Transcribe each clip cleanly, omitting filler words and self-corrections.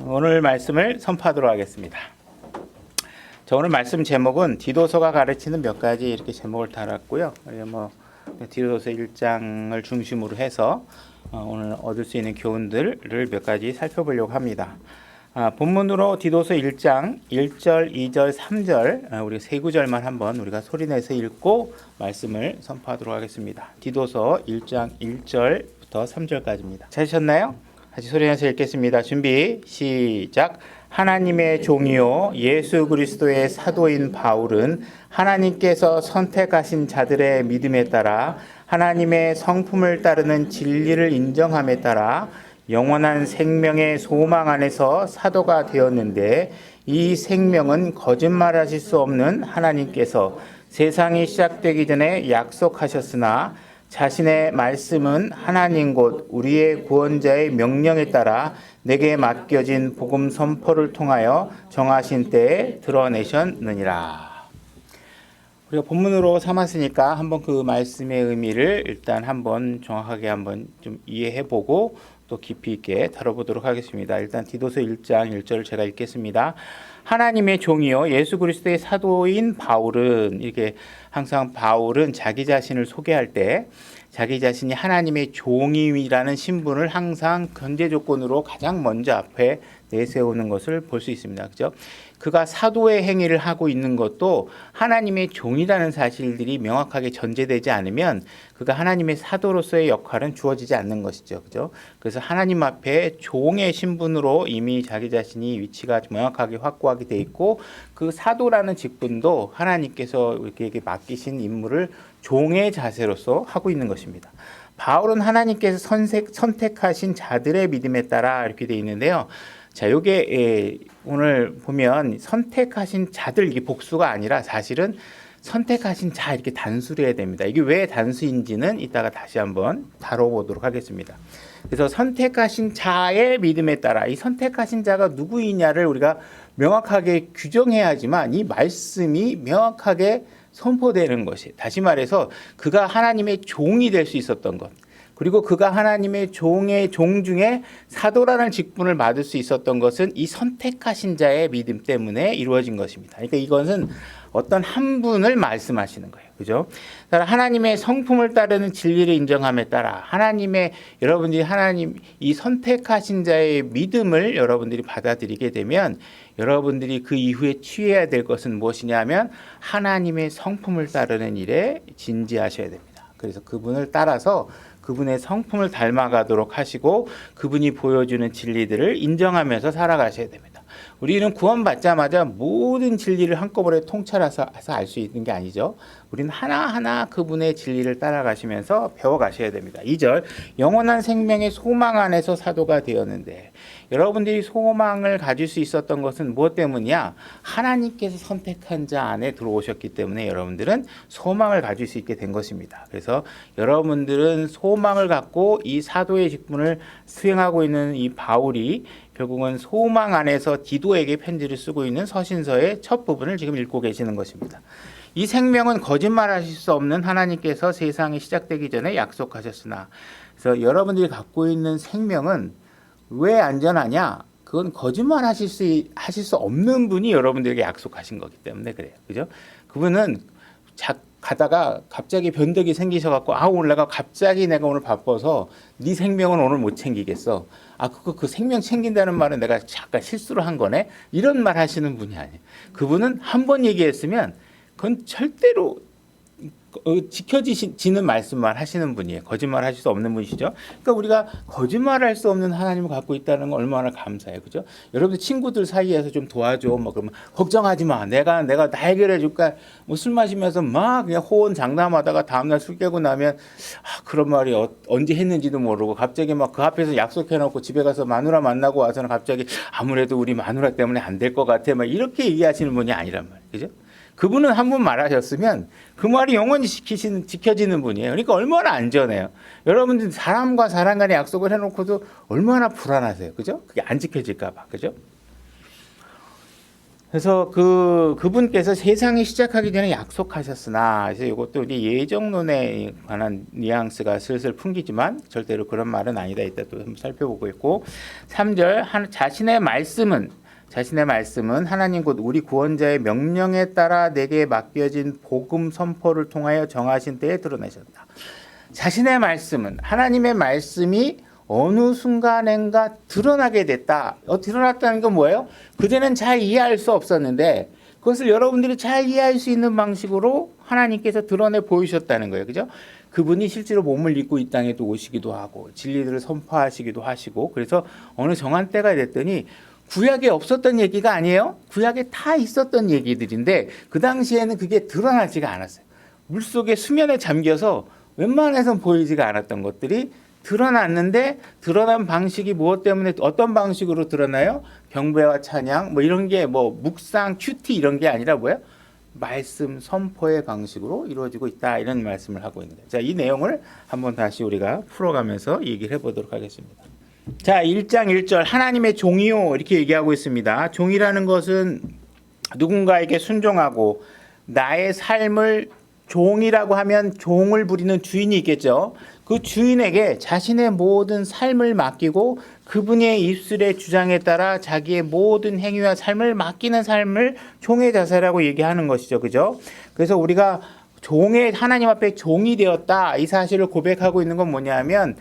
오늘 말씀을 선포하도록 하겠습니다. 자, 오늘 말씀 제목은 디도서가 가르치는 몇 가지 이렇게 제목을 달았고요. 디도서 1장을 중심으로 해서 오늘 얻을 수 있는 교훈들을 몇 가지 살펴보려고 합니다. 본문으로 디도서 1장 1절, 2절, 3절 우리 세 구절만 한번 우리가 소리내서 읽고 말씀을 선포하도록 하겠습니다. 디도서 1장 1절부터 3절까지입니다. 찾으셨나요? 같이 소리내서 읽겠습니다. 준비 시작. 하나님의 종이요 예수 그리스도의 사도인 바울은 하나님께서 선택하신 자들의 믿음에 따라 하나님의 성품을 따르는 진리를 인정함에 따라 영원한 생명의 소망 안에서 사도가 되었는데, 이 생명은 거짓말하실 수 없는 하나님께서 세상이 시작되기 전에 약속하셨으나 자신의 말씀은 하나님 곧 우리의 구원자의 명령에 따라 내게 맡겨진 복음 선포를 통하여 정하신 때에 드러내셨느니라. 우리가 본문으로 삼았으니까 한번 그 말씀의 의미를 일단 한번 정확하게 한번 좀 이해해보고 또 깊이 있게 다뤄보도록 하겠습니다. 일단 디도서 1장 1절을 제가 읽겠습니다. 하나님의 종이요 예수 그리스도의 사도인 바울은, 이렇게 항상 바울은 자기 자신을 소개할 때 자기 자신이 하나님의 종이라는 신분을 항상 견제 조건으로 가장 먼저 앞에 내세우는 것을 볼 수 있습니다. 그죠? 그가 사도의 행위를 하고 있는 것도 하나님의 종이라는 사실들이 명확하게 전제되지 않으면 그가 하나님의 사도로서의 역할은 주어지지 않는 것이죠. 그죠? 그래서 하나님 앞에 종의 신분으로 이미 자기 자신이 위치가 명확하게 확고하게 돼 있고, 그 사도라는 직분도 하나님께서 이렇게 맡기신 임무를 종의 자세로서 하고 있는 것입니다. 바울은 하나님께서 선택하신 자들의 믿음에 따라 이렇게 되어 있는데요. 자, 요게 오늘 보면 선택하신 자들, 이게 복수가 아니라 사실은 선택하신 자 이렇게 단수로 해야 됩니다. 이게 왜 단수인지는 이따가 다시 한번 다뤄보도록 하겠습니다. 그래서 선택하신 자의 믿음에 따라, 이 선택하신 자가 누구이냐를 우리가 명확하게 규정해야지만 이 말씀이 명확하게 선포되는 것이, 다시 말해서 그가 하나님의 종이 될 수 있었던 것, 그리고 그가 하나님의 종의 종 중에 사도라는 직분을 받을 수 있었던 것은 이 선택하신 자의 믿음 때문에 이루어진 것입니다. 그러니까 이것은 어떤 한 분을 말씀하시는 거예요. 그죠? 하나님의 성품을 따르는 진리를 인정함에 따라 여러분들이 하나님 이 선택하신 자의 믿음을 여러분들이 받아들이게 되면 여러분들이 그 이후에 취해야 될 것은 무엇이냐면 하나님의 성품을 따르는 일에 진지하셔야 됩니다. 그래서 그분을 따라서 그분의 성품을 닮아가도록 하시고 그분이 보여주는 진리들을 인정하면서 살아가셔야 됩니다. 우리는 구원받자마자 모든 진리를 한꺼번에 통찰해서 알 수 있는 게 아니죠. 우리는 하나하나 그분의 진리를 따라가시면서 배워가셔야 됩니다. 2절, 영원한 생명의 소망 안에서 사도가 되었는데, 여러분들이 소망을 가질 수 있었던 것은 무엇 때문이냐? 하나님께서 선택한 자 안에 들어오셨기 때문에 여러분들은 소망을 가질 수 있게 된 것입니다. 그래서 여러분들은 소망을 갖고 이 사도의 직분을 수행하고 있는 이 바울이 결국은 소망 안에서 디도에게 편지를 쓰고 있는 서신서의 첫 부분을 지금 읽고 계시는 것입니다. 이 생명은 거짓말하실 수 없는 하나님께서 세상이 시작되기 전에 약속하셨으나, 그래서 여러분들이 갖고 있는 생명은 왜 안전하냐? 그건 거짓말하실 수 없는 분이 여러분들에게 약속하신 거기 때문에 그래요. 그죠? 그분은 가다가 갑자기 변덕이 생기셔갖고, 오늘 내가 오늘 바빠서 네 생명은 오늘 못 챙기겠어. 그 생명 챙긴다는 말은 내가 잠깐 실수를 한 거네. 이런 말 하시는 분이 아니에요. 그분은 한 번 얘기했으면 그건 절대로 지켜지는 말씀만 하시는 분이에요. 거짓말 하실 수 없는 분이시죠. 그러니까 우리가 거짓말할 수 없는 하나님을 갖고 있다는 건 얼마나 감사해요. 그죠? 여러분들 친구들 사이에서 좀 도와줘. 그러면 걱정하지 마. 내가 다 해결해 줄까? 술 마시면서 막 그냥 호언 장담하다가 다음날 술 깨고 나면 그런 말이 언제 했는지도 모르고 갑자기 막 그 앞에서 약속해 놓고 집에 가서 마누라 만나고 와서는 갑자기 아무래도 우리 마누라 때문에 안 될 것 같아. 막 이렇게 얘기하시는 분이 아니란 말이에요. 그죠? 그분은 한 번 말하셨으면 그 말이 영원히 지켜지는 분이에요. 그러니까 얼마나 안전해요. 여러분들 사람과 사람 간의 약속을 해놓고도 얼마나 불안하세요. 그죠? 그게 안 지켜질까 봐. 그죠? 그래서 그분께서 세상이 시작하기 전에 약속하셨으나, 그래서 이것도 우리 예정론에 관한 뉘앙스가 슬슬 풍기지만 절대로 그런 말은 아니다. 이따 또 한번 살펴보고 있고, 3절 자신의 말씀은 하나님 곧 우리 구원자의 명령에 따라 내게 맡겨진 복음 선포를 통하여 정하신 때에 드러내셨다. 자신의 말씀은, 하나님의 말씀이 어느 순간인가 드러나게 됐다. 드러났다는 건 뭐예요? 그전엔 잘 이해할 수 없었는데 그것을 여러분들이 잘 이해할 수 있는 방식으로 하나님께서 드러내 보이셨다는 거예요. 그죠? 그분이 실제로 몸을 입고 이 땅에 또 오시기도 하고 진리들을 선포하시기도 하시고, 그래서 어느 정한 때가 됐더니 구약에 없었던 얘기가 아니에요. 구약에 다 있었던 얘기들인데 그 당시에는 그게 드러나지가 않았어요. 물속에 수면에 잠겨서 웬만해선 보이지가 않았던 것들이 드러났는데, 드러난 방식이 무엇 때문에 어떤 방식으로 드러나요? 경배와 찬양 뭐 이런 게 뭐 묵상, 큐티 이런 게 아니라 뭐예요? 말씀 선포의 방식으로 이루어지고 있다, 이런 말씀을 하고 있는데, 자, 이 내용을 한번 다시 우리가 풀어가면서 얘기를 해보도록 하겠습니다. 자, 1장 1절 하나님의 종이요 이렇게 얘기하고 있습니다. 종이라는 것은 누군가에게 순종하고 나의 삶을, 종이라고 하면 종을 부리는 주인이 있겠죠. 그 주인에게 자신의 모든 삶을 맡기고 그분의 입술의 주장에 따라 자기의 모든 행위와 삶을 맡기는 삶을 종의 자세라고 얘기하는 것이죠. 그죠? 그래서 우리가 하나님 앞에 종이 되었다, 이 사실을 고백하고 있는 건 뭐냐면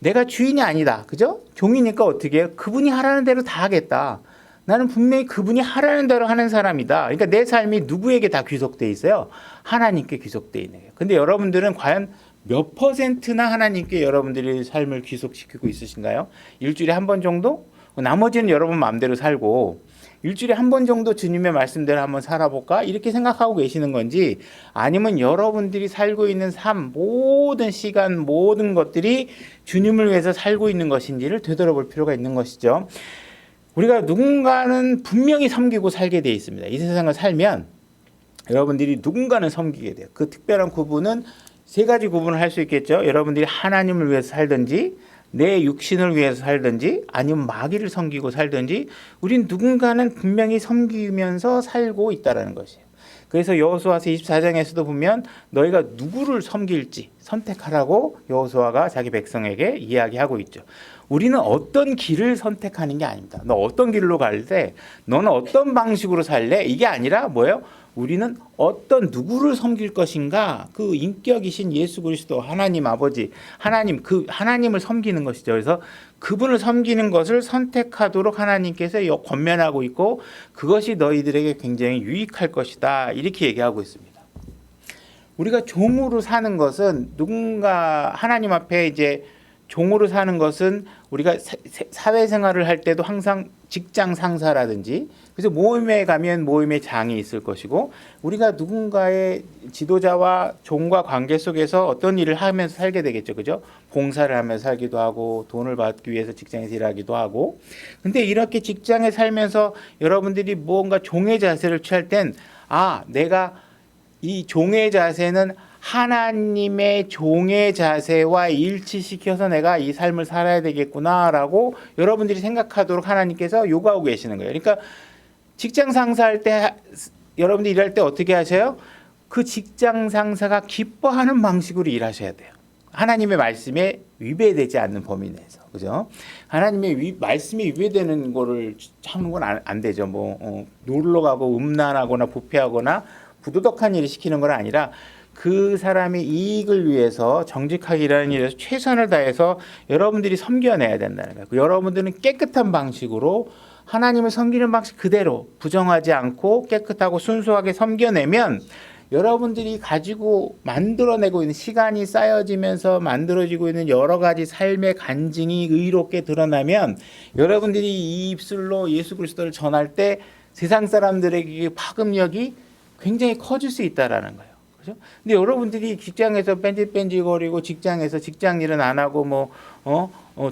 내가 주인이 아니다. 그죠? 종이니까 어떻게 해요? 그분이 하라는 대로 다 하겠다. 나는 분명히 그분이 하라는 대로 하는 사람이다. 그러니까 내 삶이 누구에게 다 귀속돼 있어요? 하나님께 귀속돼 있는 거예요. 근데 여러분들은 과연 몇 퍼센트나 하나님께 여러분들의 삶을 귀속시키고 있으신가요? 일주일에 한 번 정도? 나머지는 여러분 마음대로 살고 일주일에 한 번 정도 주님의 말씀대로 한번 살아볼까? 이렇게 생각하고 계시는 건지, 아니면 여러분들이 살고 있는 삶, 모든 시간, 모든 것들이 주님을 위해서 살고 있는 것인지를 되돌아볼 필요가 있는 것이죠. 우리가 누군가는 분명히 섬기고 살게 되어 있습니다. 이 세상을 살면 여러분들이 누군가는 섬기게 돼요. 그 특별한 구분은 세 가지 구분을 할 수 있겠죠. 여러분들이 하나님을 위해서 살든지, 내 육신을 위해서 살든지, 아니면 마귀를 섬기고 살든지, 우린 누군가는 분명히 섬기면서 살고 있다는 것이에요. 그래서 여호수아서 24장에서도 보면 너희가 누구를 섬길지 선택하라고 여호수아가 자기 백성에게 이야기하고 있죠. 우리는 어떤 길을 선택하는 게 아닙니다. 너 어떤 길로 갈래? 너는 어떤 방식으로 살래? 이게 아니라 뭐예요? 우리는 어떤 누구를 섬길 것인가, 그 인격이신 예수 그리스도 하나님 아버지, 하나님을 섬기는 것이죠. 그래서 그분을 섬기는 것을 선택하도록 하나님께서 권면하고 있고, 그것이 너희들에게 굉장히 유익할 것이다, 이렇게 얘기하고 있습니다. 우리가 종으로 사는 것은, 누군가 하나님 앞에 이제 종으로 사는 것은, 우리가 사회생활을 할 때도 항상 직장 상사라든지, 그래서 모임에 가면 모임의 장이 있을 것이고, 우리가 누군가의 지도자와 종과 관계 속에서 어떤 일을 하면서 살게 되겠죠. 그죠? 봉사를 하면서 살기도 하고, 돈을 받기 위해서 직장에서 일하기도 하고. 근데 이렇게 직장에 살면서 여러분들이 뭔가 종의 자세를 취할 땐, 내가 이 종의 자세는 하나님의 종의 자세와 일치시켜서 내가 이 삶을 살아야 되겠구나라고 여러분들이 생각하도록 하나님께서 요구하고 계시는 거예요. 그러니까 직장 상사할 때, 여러분들이 일할 때 어떻게 하셔요? 그 직장 상사가 기뻐하는 방식으로 일하셔야 돼요. 하나님의 말씀에 위배되지 않는 범위 내에서. 그죠? 하나님의 말씀에 위배되는 거를 하는 건 안 되죠. 놀러 가고 음란하거나 부패하거나 부도덕한 일을 시키는 건 아니라, 그 사람의 이익을 위해서 정직하게 일하는 일에서 최선을 다해서 여러분들이 섬겨내야 된다는 거예요. 여러분들은 깨끗한 방식으로 하나님을 섬기는 방식 그대로 부정하지 않고 깨끗하고 순수하게 섬겨내면, 여러분들이 가지고 만들어내고 있는, 시간이 쌓여지면서 만들어지고 있는 여러 가지 삶의 간증이 의롭게 드러나면, 여러분들이 이 입술로 예수 그리스도를 전할 때 세상 사람들에게 파급력이 굉장히 커질 수 있다라는 거예요. 그죠? 근데 여러분들이 직장에서 뺀질뺀질거리고 직장에서 직장 일은 안 하고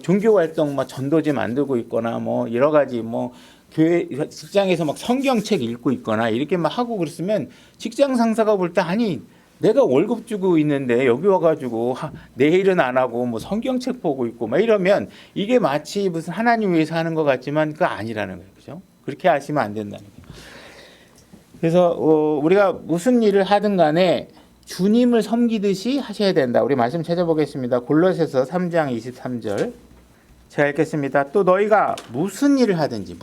종교 활동 전도지 만들고 있거나 여러 가지 교회 직장에서 성경책 읽고 있거나 이렇게 하고 그랬으면, 직장 상사가 볼 때 내가 월급 주고 있는데 여기 와가지고 내 일은 안 하고 성경책 보고 있고 이러면 이게 마치 무슨 하나님 위해서 하는 것 같지만 그거 아니라는 거예요. 그죠? 그렇게 하시면 안 된다는 거예요. 그래서 우리가 무슨 일을 하든 간에 주님을 섬기듯이 하셔야 된다. 우리 말씀 찾아보겠습니다. 골로새서 3장 23절. 제가 읽겠습니다. 또 너희가 무슨 일을 하든지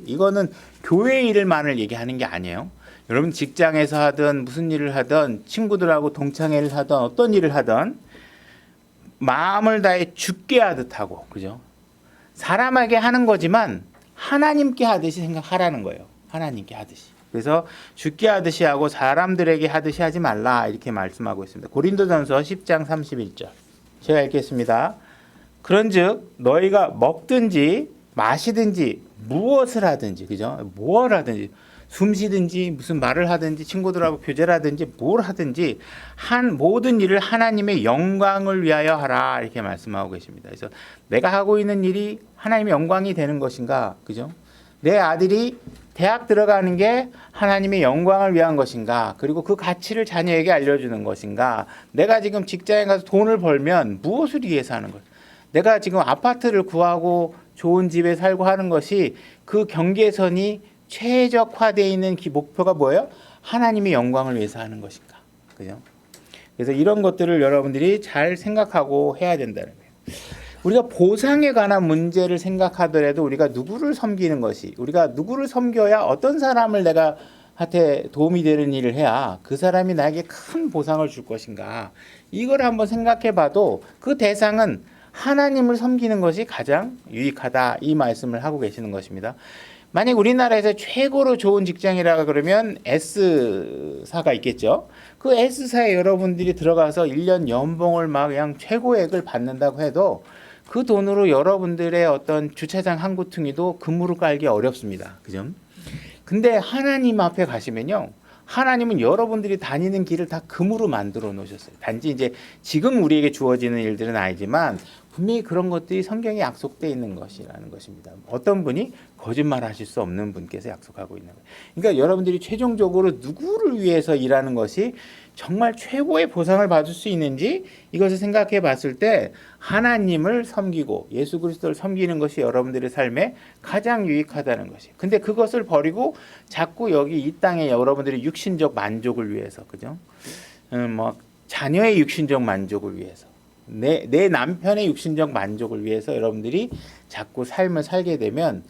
이거는 교회 일만을 얘기하는 게 아니에요. 여러분 직장에서 하든 무슨 일을 하든 친구들하고 동창회를 하든 어떤 일을 하든 마음을 다해 주께 하듯 하고, 그죠? 사람에게 하는 거지만 하나님께 하듯이 생각하라는 거예요. 하나님께 하듯이. 그래서 주께 하듯이 하고 사람들에게 하듯이 하지 말라 이렇게 말씀하고 있습니다. 고린도전서 10장 31절. 제가 읽겠습니다. 그런즉 너희가 먹든지 마시든지 무엇을 하든지, 그죠? 뭘 하든지 숨 쉬든지 무슨 말을 하든지 친구들하고 교제를 하든지 뭘 하든지 모든 일을 하나님의 영광을 위하여 하라 이렇게 말씀하고 계십니다. 그래서 내가 하고 있는 일이 하나님의 영광이 되는 것인가, 그죠? 내 아들이 대학 들어가는 게 하나님의 영광을 위한 것인가, 그리고 그 가치를 자녀에게 알려주는 것인가, 내가 지금 직장에 가서 돈을 벌면 무엇을 위해서 하는 것, 내가 지금 아파트를 구하고 좋은 집에 살고 하는 것이 그 경계선이 최적화되어 있는 목표가 뭐예요? 하나님의 영광을 위해서 하는 것인가, 그죠? 그래서 이런 것들을 여러분들이 잘 생각하고 해야 된다는 거예요. 우리가 보상에 관한 문제를 생각하더라도 우리가 누구를 섬기는 것이, 우리가 누구를 섬겨야 어떤 사람을 내가 한테 도움이 되는 일을 해야 그 사람이 나에게 큰 보상을 줄 것인가, 이걸 한번 생각해 봐도 그 대상은 하나님을 섬기는 것이 가장 유익하다 이 말씀을 하고 계시는 것입니다. 만약 우리나라에서 최고로 좋은 직장이라 그러면 S사가 있겠죠. 그 S사에 여러분들이 들어가서 1년 연봉을 막 그냥 최고액을 받는다고 해도 그 돈으로 여러분들의 어떤 주차장 한 구퉁이도 금으로 깔기 어렵습니다. 그죠? 근데 하나님 앞에 가시면요, 하나님은 여러분들이 다니는 길을 다 금으로 만들어 놓으셨어요. 단지 이제 지금 우리에게 주어지는 일들은 아니지만 분명히 그런 것들이 성경에 약속되어 있는 것이라는 것입니다. 어떤 분이 거짓말 하실 수 없는 분께서 약속하고 있는 거예요. 그러니까 여러분들이 최종적으로 누구를 위해서 일하는 것이 정말 최고의 보상을 받을 수 있는지 이것을 생각해 봤을 때 하나님을 섬기고 예수 그리스도를 섬기는 것이 여러분들의 삶에 가장 유익하다는 것이. 근데 그것을 버리고 자꾸 여기 이 땅에 여러분들의 육신적 만족을 위해서, 그죠? 뭐 자녀의 육신적 만족을 위해서, 내 남편의 육신적 만족을 위해서 여러분들이 자꾸 삶을 살게 되면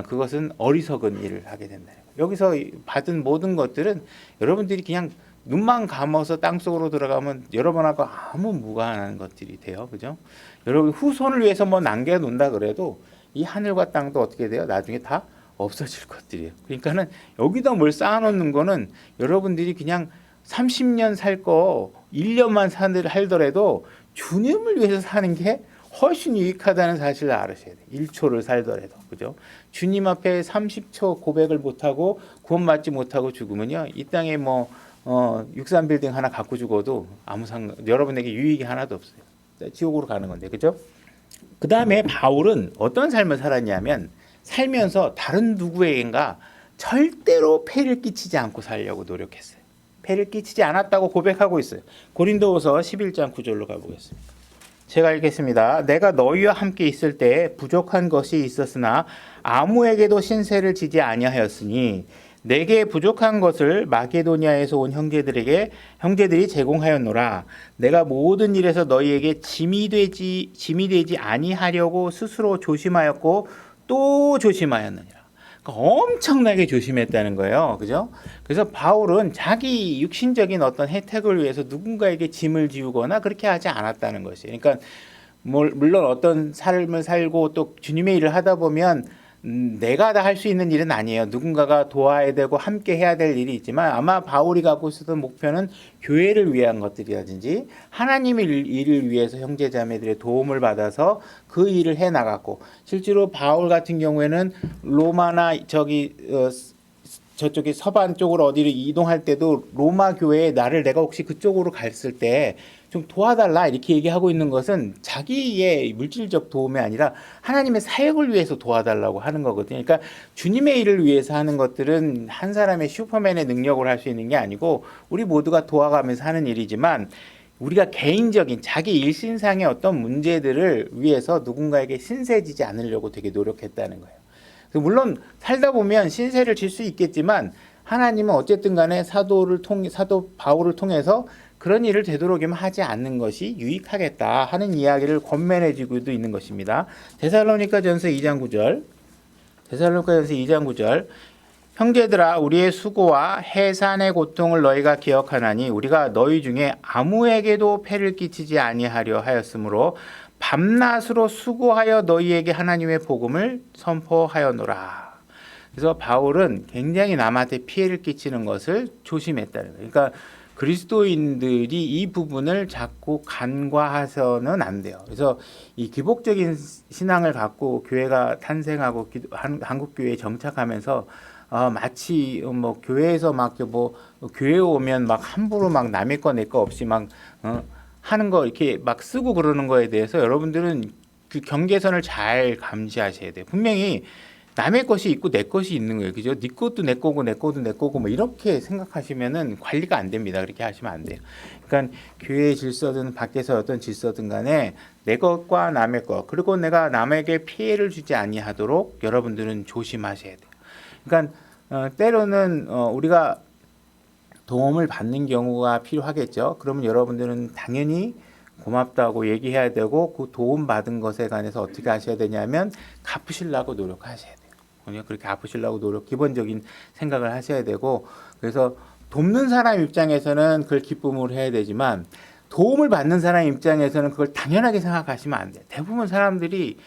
그것은 어리석은 일을 하게 된다. 여기서 받은 모든 것들은 여러분들이 그냥 눈만 감아서 땅속으로 들어가면 여러분하고 아무 무관한 것들이 돼요. 그죠? 여러분 후손을 위해서 뭐 남겨놓는다 그래도 이 하늘과 땅도 어떻게 돼요? 나중에 다 없어질 것들이에요. 그러니까는 여기다 뭘 쌓아놓는 거는 여러분들이 그냥 30년 살 거 1년만 살더라도 주님을 위해서 사는 게 훨씬 유익하다는 사실을 알으셔야 돼요. 1초를 살더라도. 그죠? 주님 앞에 30초 고백을 못하고 구원받지 못하고 죽으면요, 이 땅에 뭐 63빌딩 하나 갖고 죽어도 여러분에게 유익이 하나도 없어요. 지옥으로 가는 건데, 그죠? 그 다음에 바울은 어떤 삶을 살았냐면 살면서 다른 누구에겐가 절대로 폐를 끼치지 않고 살려고 노력했어요. 폐를 끼치지 않았다고 고백하고 있어요. 고린도후서 11장 9절로 가보겠습니다. 제가 읽겠습니다. 내가 너희와 함께 있을 때 부족한 것이 있었으나 아무에게도 신세를 지지 아니하였으니 내게 부족한 것을 마게도니아에서 온 형제들이 제공하였노라. 내가 모든 일에서 너희에게 짐이 되지 아니하려고 스스로 조심하였고 또 조심하였느니라. 그러니까 엄청나게 조심했다는 거예요. 그죠? 그래서 바울은 자기 육신적인 어떤 혜택을 위해서 누군가에게 짐을 지우거나 그렇게 하지 않았다는 것이에요. 그러니까 물론 어떤 삶을 살고 또 주님의 일을 하다 보면 내가 다 할 수 있는 일은 아니에요. 누군가가 도와야 되고 함께 해야 될 일이 있지만 아마 바울이 갖고 있었던 목표는 교회를 위한 것들이라든지 하나님의 일을 위해서 형제자매들의 도움을 받아서 그 일을 해 나갔고, 실제로 바울 같은 경우에는 로마나 저쪽에 서반 쪽으로 어디를 이동할 때도 로마 교회에 내가 혹시 그쪽으로 갔을 때 좀 도와달라 이렇게 얘기하고 있는 것은 자기의 물질적 도움이 아니라 하나님의 사역을 위해서 도와달라고 하는 거거든요. 그러니까 주님의 일을 위해서 하는 것들은 한 사람의 슈퍼맨의 능력으로 할 수 있는 게 아니고 우리 모두가 도와가면서 하는 일이지만 우리가 개인적인 자기 일신상의 어떤 문제들을 위해서 누군가에게 신세지지 않으려고 되게 노력했다는 거예요. 물론 살다 보면 신세를 질 수 있겠지만 하나님은 어쨌든 간에 사도 바울을 통해서 그런 일을 되도록이면 하지 않는 것이 유익하겠다 하는 이야기를 권면해주고도 있는 것입니다. 데살로니가전서 2장 9절 형제들아 우리의 수고와 해산의 고통을 너희가 기억하나니 우리가 너희 중에 아무에게도 폐를 끼치지 아니하려 하였으므로 밤낮으로 수고하여 너희에게 하나님의 복음을 선포하였노라. 그래서 바울은 굉장히 남한테 피해를 끼치는 것을 조심했다는 거예요. 그러니까 그리스도인들이 이 부분을 자꾸 간과해서는 안 돼요. 그래서 이 기복적인 신앙을 갖고 교회가 탄생하고 한국 교회에 정착하면서 마치 뭐 교회에서 막 뭐 교회 오면 막 함부로 막 남의 거 내 거 없이 막 하는 거 이렇게 막 쓰고 그러는 거에 대해서 여러분들은 그 경계선을 잘 감시하셔야 돼요. 분명히 남의 것이 있고 내 것이 있는 거예요. 그죠? 네 것도 내 거고 내 것도 내 거고 뭐 이렇게 생각하시면은 관리가 안 됩니다. 그렇게 하시면 안 돼요. 그러니까 교회의 질서든 밖에서 어떤 질서든 간에 내 것과 남의 것 그리고 내가 남에게 피해를 주지 아니하도록 여러분들은 조심하셔야 돼요. 그러니까 때로는 우리가 도움을 받는 경우가 필요하겠죠. 그러면 여러분들은 당연히 고맙다고 얘기해야 되고 그 도움 받은 것에 관해서 어떻게 하셔야 되냐면 갚으시려고 노력하셔야 돼요. 그렇게 갚으시려고 기본적인 생각을 하셔야 되고 그래서 돕는 사람 입장에서는 그걸 기쁨으로 해야 되지만 도움을 받는 사람 입장에서는 그걸 당연하게 생각하시면 안 돼요. 대부분 사람들이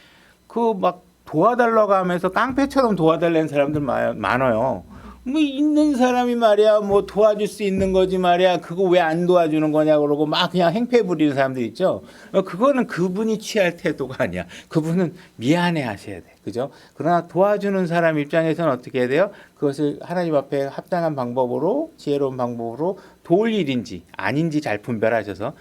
그 막 도와달라고 하면서 깡패처럼 도와달라는 사람들 많아요. 뭐 있는 사람이 말이야 뭐 도와줄 수 있는 거지 말이야 그거 왜 안 도와주는 거냐 그러고 막 그냥 행패 부리는 사람들 있죠. 그거는 그분이 취할 태도가 아니야. 그분은 미안해 하셔야 돼. 그죠? 그러나 도와주는 사람 입장에서는 어떻게 해야 돼요? 그것을 하나님 앞에 합당한 방법으로 지혜로운 방법으로 도울 일인지 아닌지 잘 분별하셔서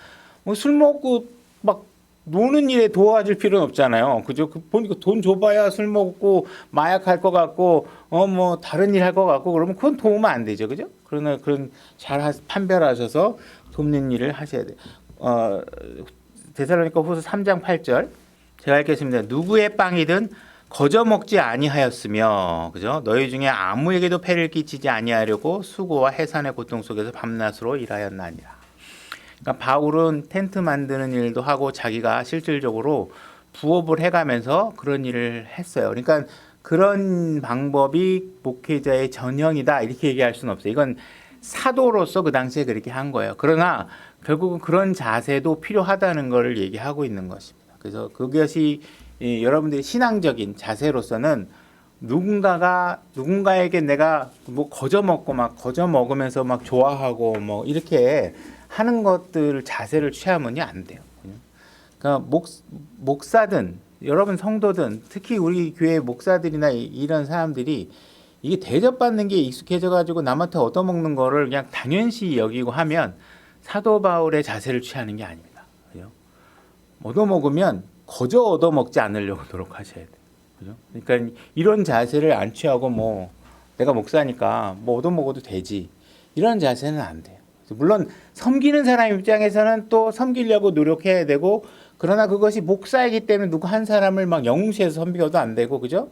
술 먹고 막 노는 일에 도와줄 필요는 없잖아요. 그죠? 보니까 돈 줘봐야 술 먹고 마약할 것 같고, 뭐 다른 일 할 것 같고 그러면 그건 도우면 안 되죠. 그죠? 그러나 그런 잘 판별하셔서 돕는 일을 하셔야 돼요. 데살로니가 후서 3장 8절 제가 읽겠습니다. 누구의 빵이든 거저 먹지 아니하였으며, 그죠? 너희 중에 아무에게도 폐를 끼치지 아니하려고 수고와 해산의 고통 속에서 밤낮으로 일하였나니라. 그러니까 바울은 텐트 만드는 일도 하고 자기가 실질적으로 부업을 해가면서 그런 일을 했어요. 그러니까 그런 방법이 목회자의 전형이다 이렇게 얘기할 수는 없어요. 이건 사도로서 그 당시에 그렇게 한 거예요. 그러나 결국은 그런 자세도 필요하다는 것을 얘기하고 있는 것입니다. 그래서 그것이 여러분들의 신앙적인 자세로서는 누군가에게 내가 뭐 거저 먹고 막 거저 먹으면서 막 좋아하고 뭐 이렇게 하는 것들 자세를 취하면이 안 돼요. 그러니까 목사든 여러분 성도든 특히 우리 교회 목사들이나 이런 사람들이 이게 대접받는 게 익숙해져 가지고 남한테 얻어먹는 거를 그냥 당연시 여기고 하면 사도 바울의 자세를 취하는 게 아닙니다. 그죠? 얻어먹으면 거저 얻어먹지 않으려고 노력하셔야 돼요. 그죠? 그러니까 이런 자세를 안 취하고 뭐 내가 목사니까 뭐 얻어먹어도 되지 이런 자세는 안 돼요. 물론 섬기는 사람 입장에서는 또 섬기려고 노력해야 되고 그러나 그것이 목사이기 때문에 누구 한 사람을 막 영웅시해서 섬겨도 안 되고 그죠?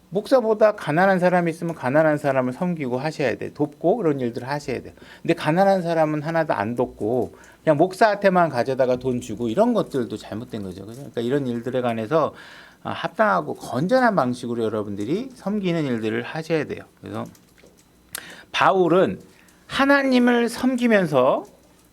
목사보다 가난한 사람이 있으면 가난한 사람을 섬기고 하셔야 돼. 돕고 그런 일들을 하셔야 돼요. 근데 가난한 사람은 하나도 안 돕고 그냥 목사한테만 가져다가 돈 주고 이런 것들도 잘못된 거죠. 그러니까 이런 일들에 관해서 합당하고 건전한 방식으로 여러분들이 섬기는 일들을 하셔야 돼요. 그래서 바울은 하나님을 섬기면서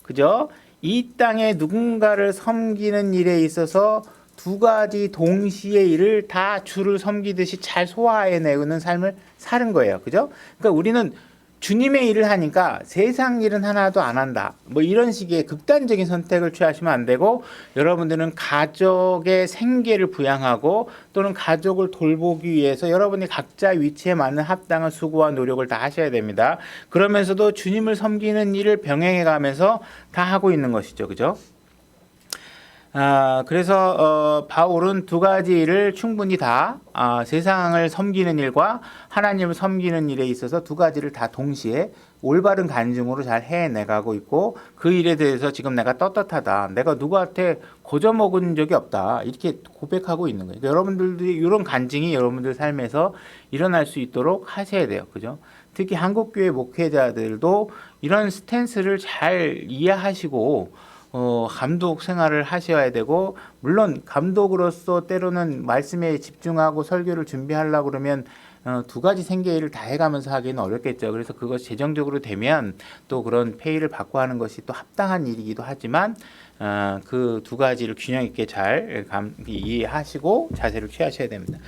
그죠? 이 땅에 누군가를 섬기는 일에 있어서 두 가지 동시의 일을 다 주를 섬기듯이 잘 소화해내는 삶을 사는 거예요. 그죠? 그러니까 우리는 주님의 일을 하니까 세상 일은 하나도 안 한다. 뭐 이런 식의 극단적인 선택을 취하시면 안 되고 여러분들은 가족의 생계를 부양하고 또는 가족을 돌보기 위해서 여러분이 각자 위치에 맞는 합당한 수고와 노력을 다 하셔야 됩니다. 그러면서도 주님을 섬기는 일을 병행해 가면서 다 하고 있는 것이죠. 그죠? 그래서 바울은 두 가지를 충분히 다 세상을 섬기는 일과 하나님을 섬기는 일에 있어서 두 가지를 다 동시에 올바른 간증으로 잘 해내가고 있고 그 일에 대해서 지금 내가 떳떳하다. 내가 누구한테 거저먹은 적이 없다. 이렇게 고백하고 있는 거예요. 그러니까 여러분들도 이런 간증이 여러분들 삶에서 일어날 수 있도록 하셔야 돼요. 그죠? 특히 한국교회 목회자들도 이런 스탠스를 잘 이해하시고 감독 생활을 하셔야 되고 물론 감독으로서 때로는 말씀에 집중하고 설교를 준비하려고 그러면 두 가지 생계일을 다 해가면서 하기는 어렵겠죠. 그래서 그것이 재정적으로 되면 또 그런 페이를 받고 하는 것이 또 합당한 일이기도 하지만 그 두 가지를 균형 있게 잘 이해하시고 자세를 취하셔야 됩니다.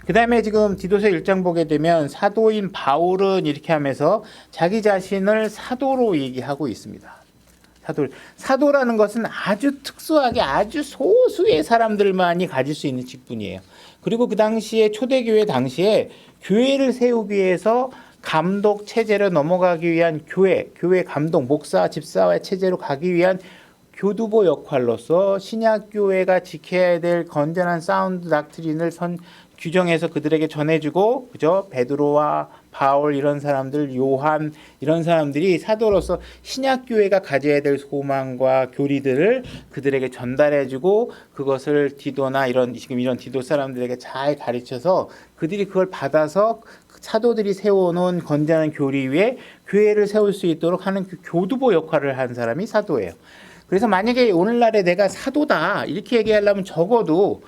그 다음에 지금 디도서 1장 보게 되면 사도인 바울은 이렇게 하면서 자기 자신을 사도로 얘기하고 있습니다. 사도라는 것은 아주 특수하게 아주 소수의 사람들만이 가질 수 있는 직분이에요. 그리고 그 당시에 초대교회 당시에 교회를 세우기 위해서 감독 체제로 넘어가기 위한 교회 감독, 목사, 집사와 체제로 가기 위한 교두보 역할로서 신약교회가 지켜야 될 건전한 사운드 닥트린을 규정해서 그들에게 전해주고, 그죠? 베드로와 바울 이런 사람들, 요한 이런 사람들이 사도로서 신약교회가 가져야 될 소망과 교리들을 그들에게 전달해주고 그것을 디도나 지금 이런 디도 사람들에게 잘 가르쳐서 그들이 그걸 받아서 사도들이 세워놓은 건전한 교리 위에 교회를 세울 수 있도록 하는 그 교두보 역할을 한 사람이 사도예요. 그래서 만약에 오늘날에 내가 사도다 이렇게 얘기하려면 적어도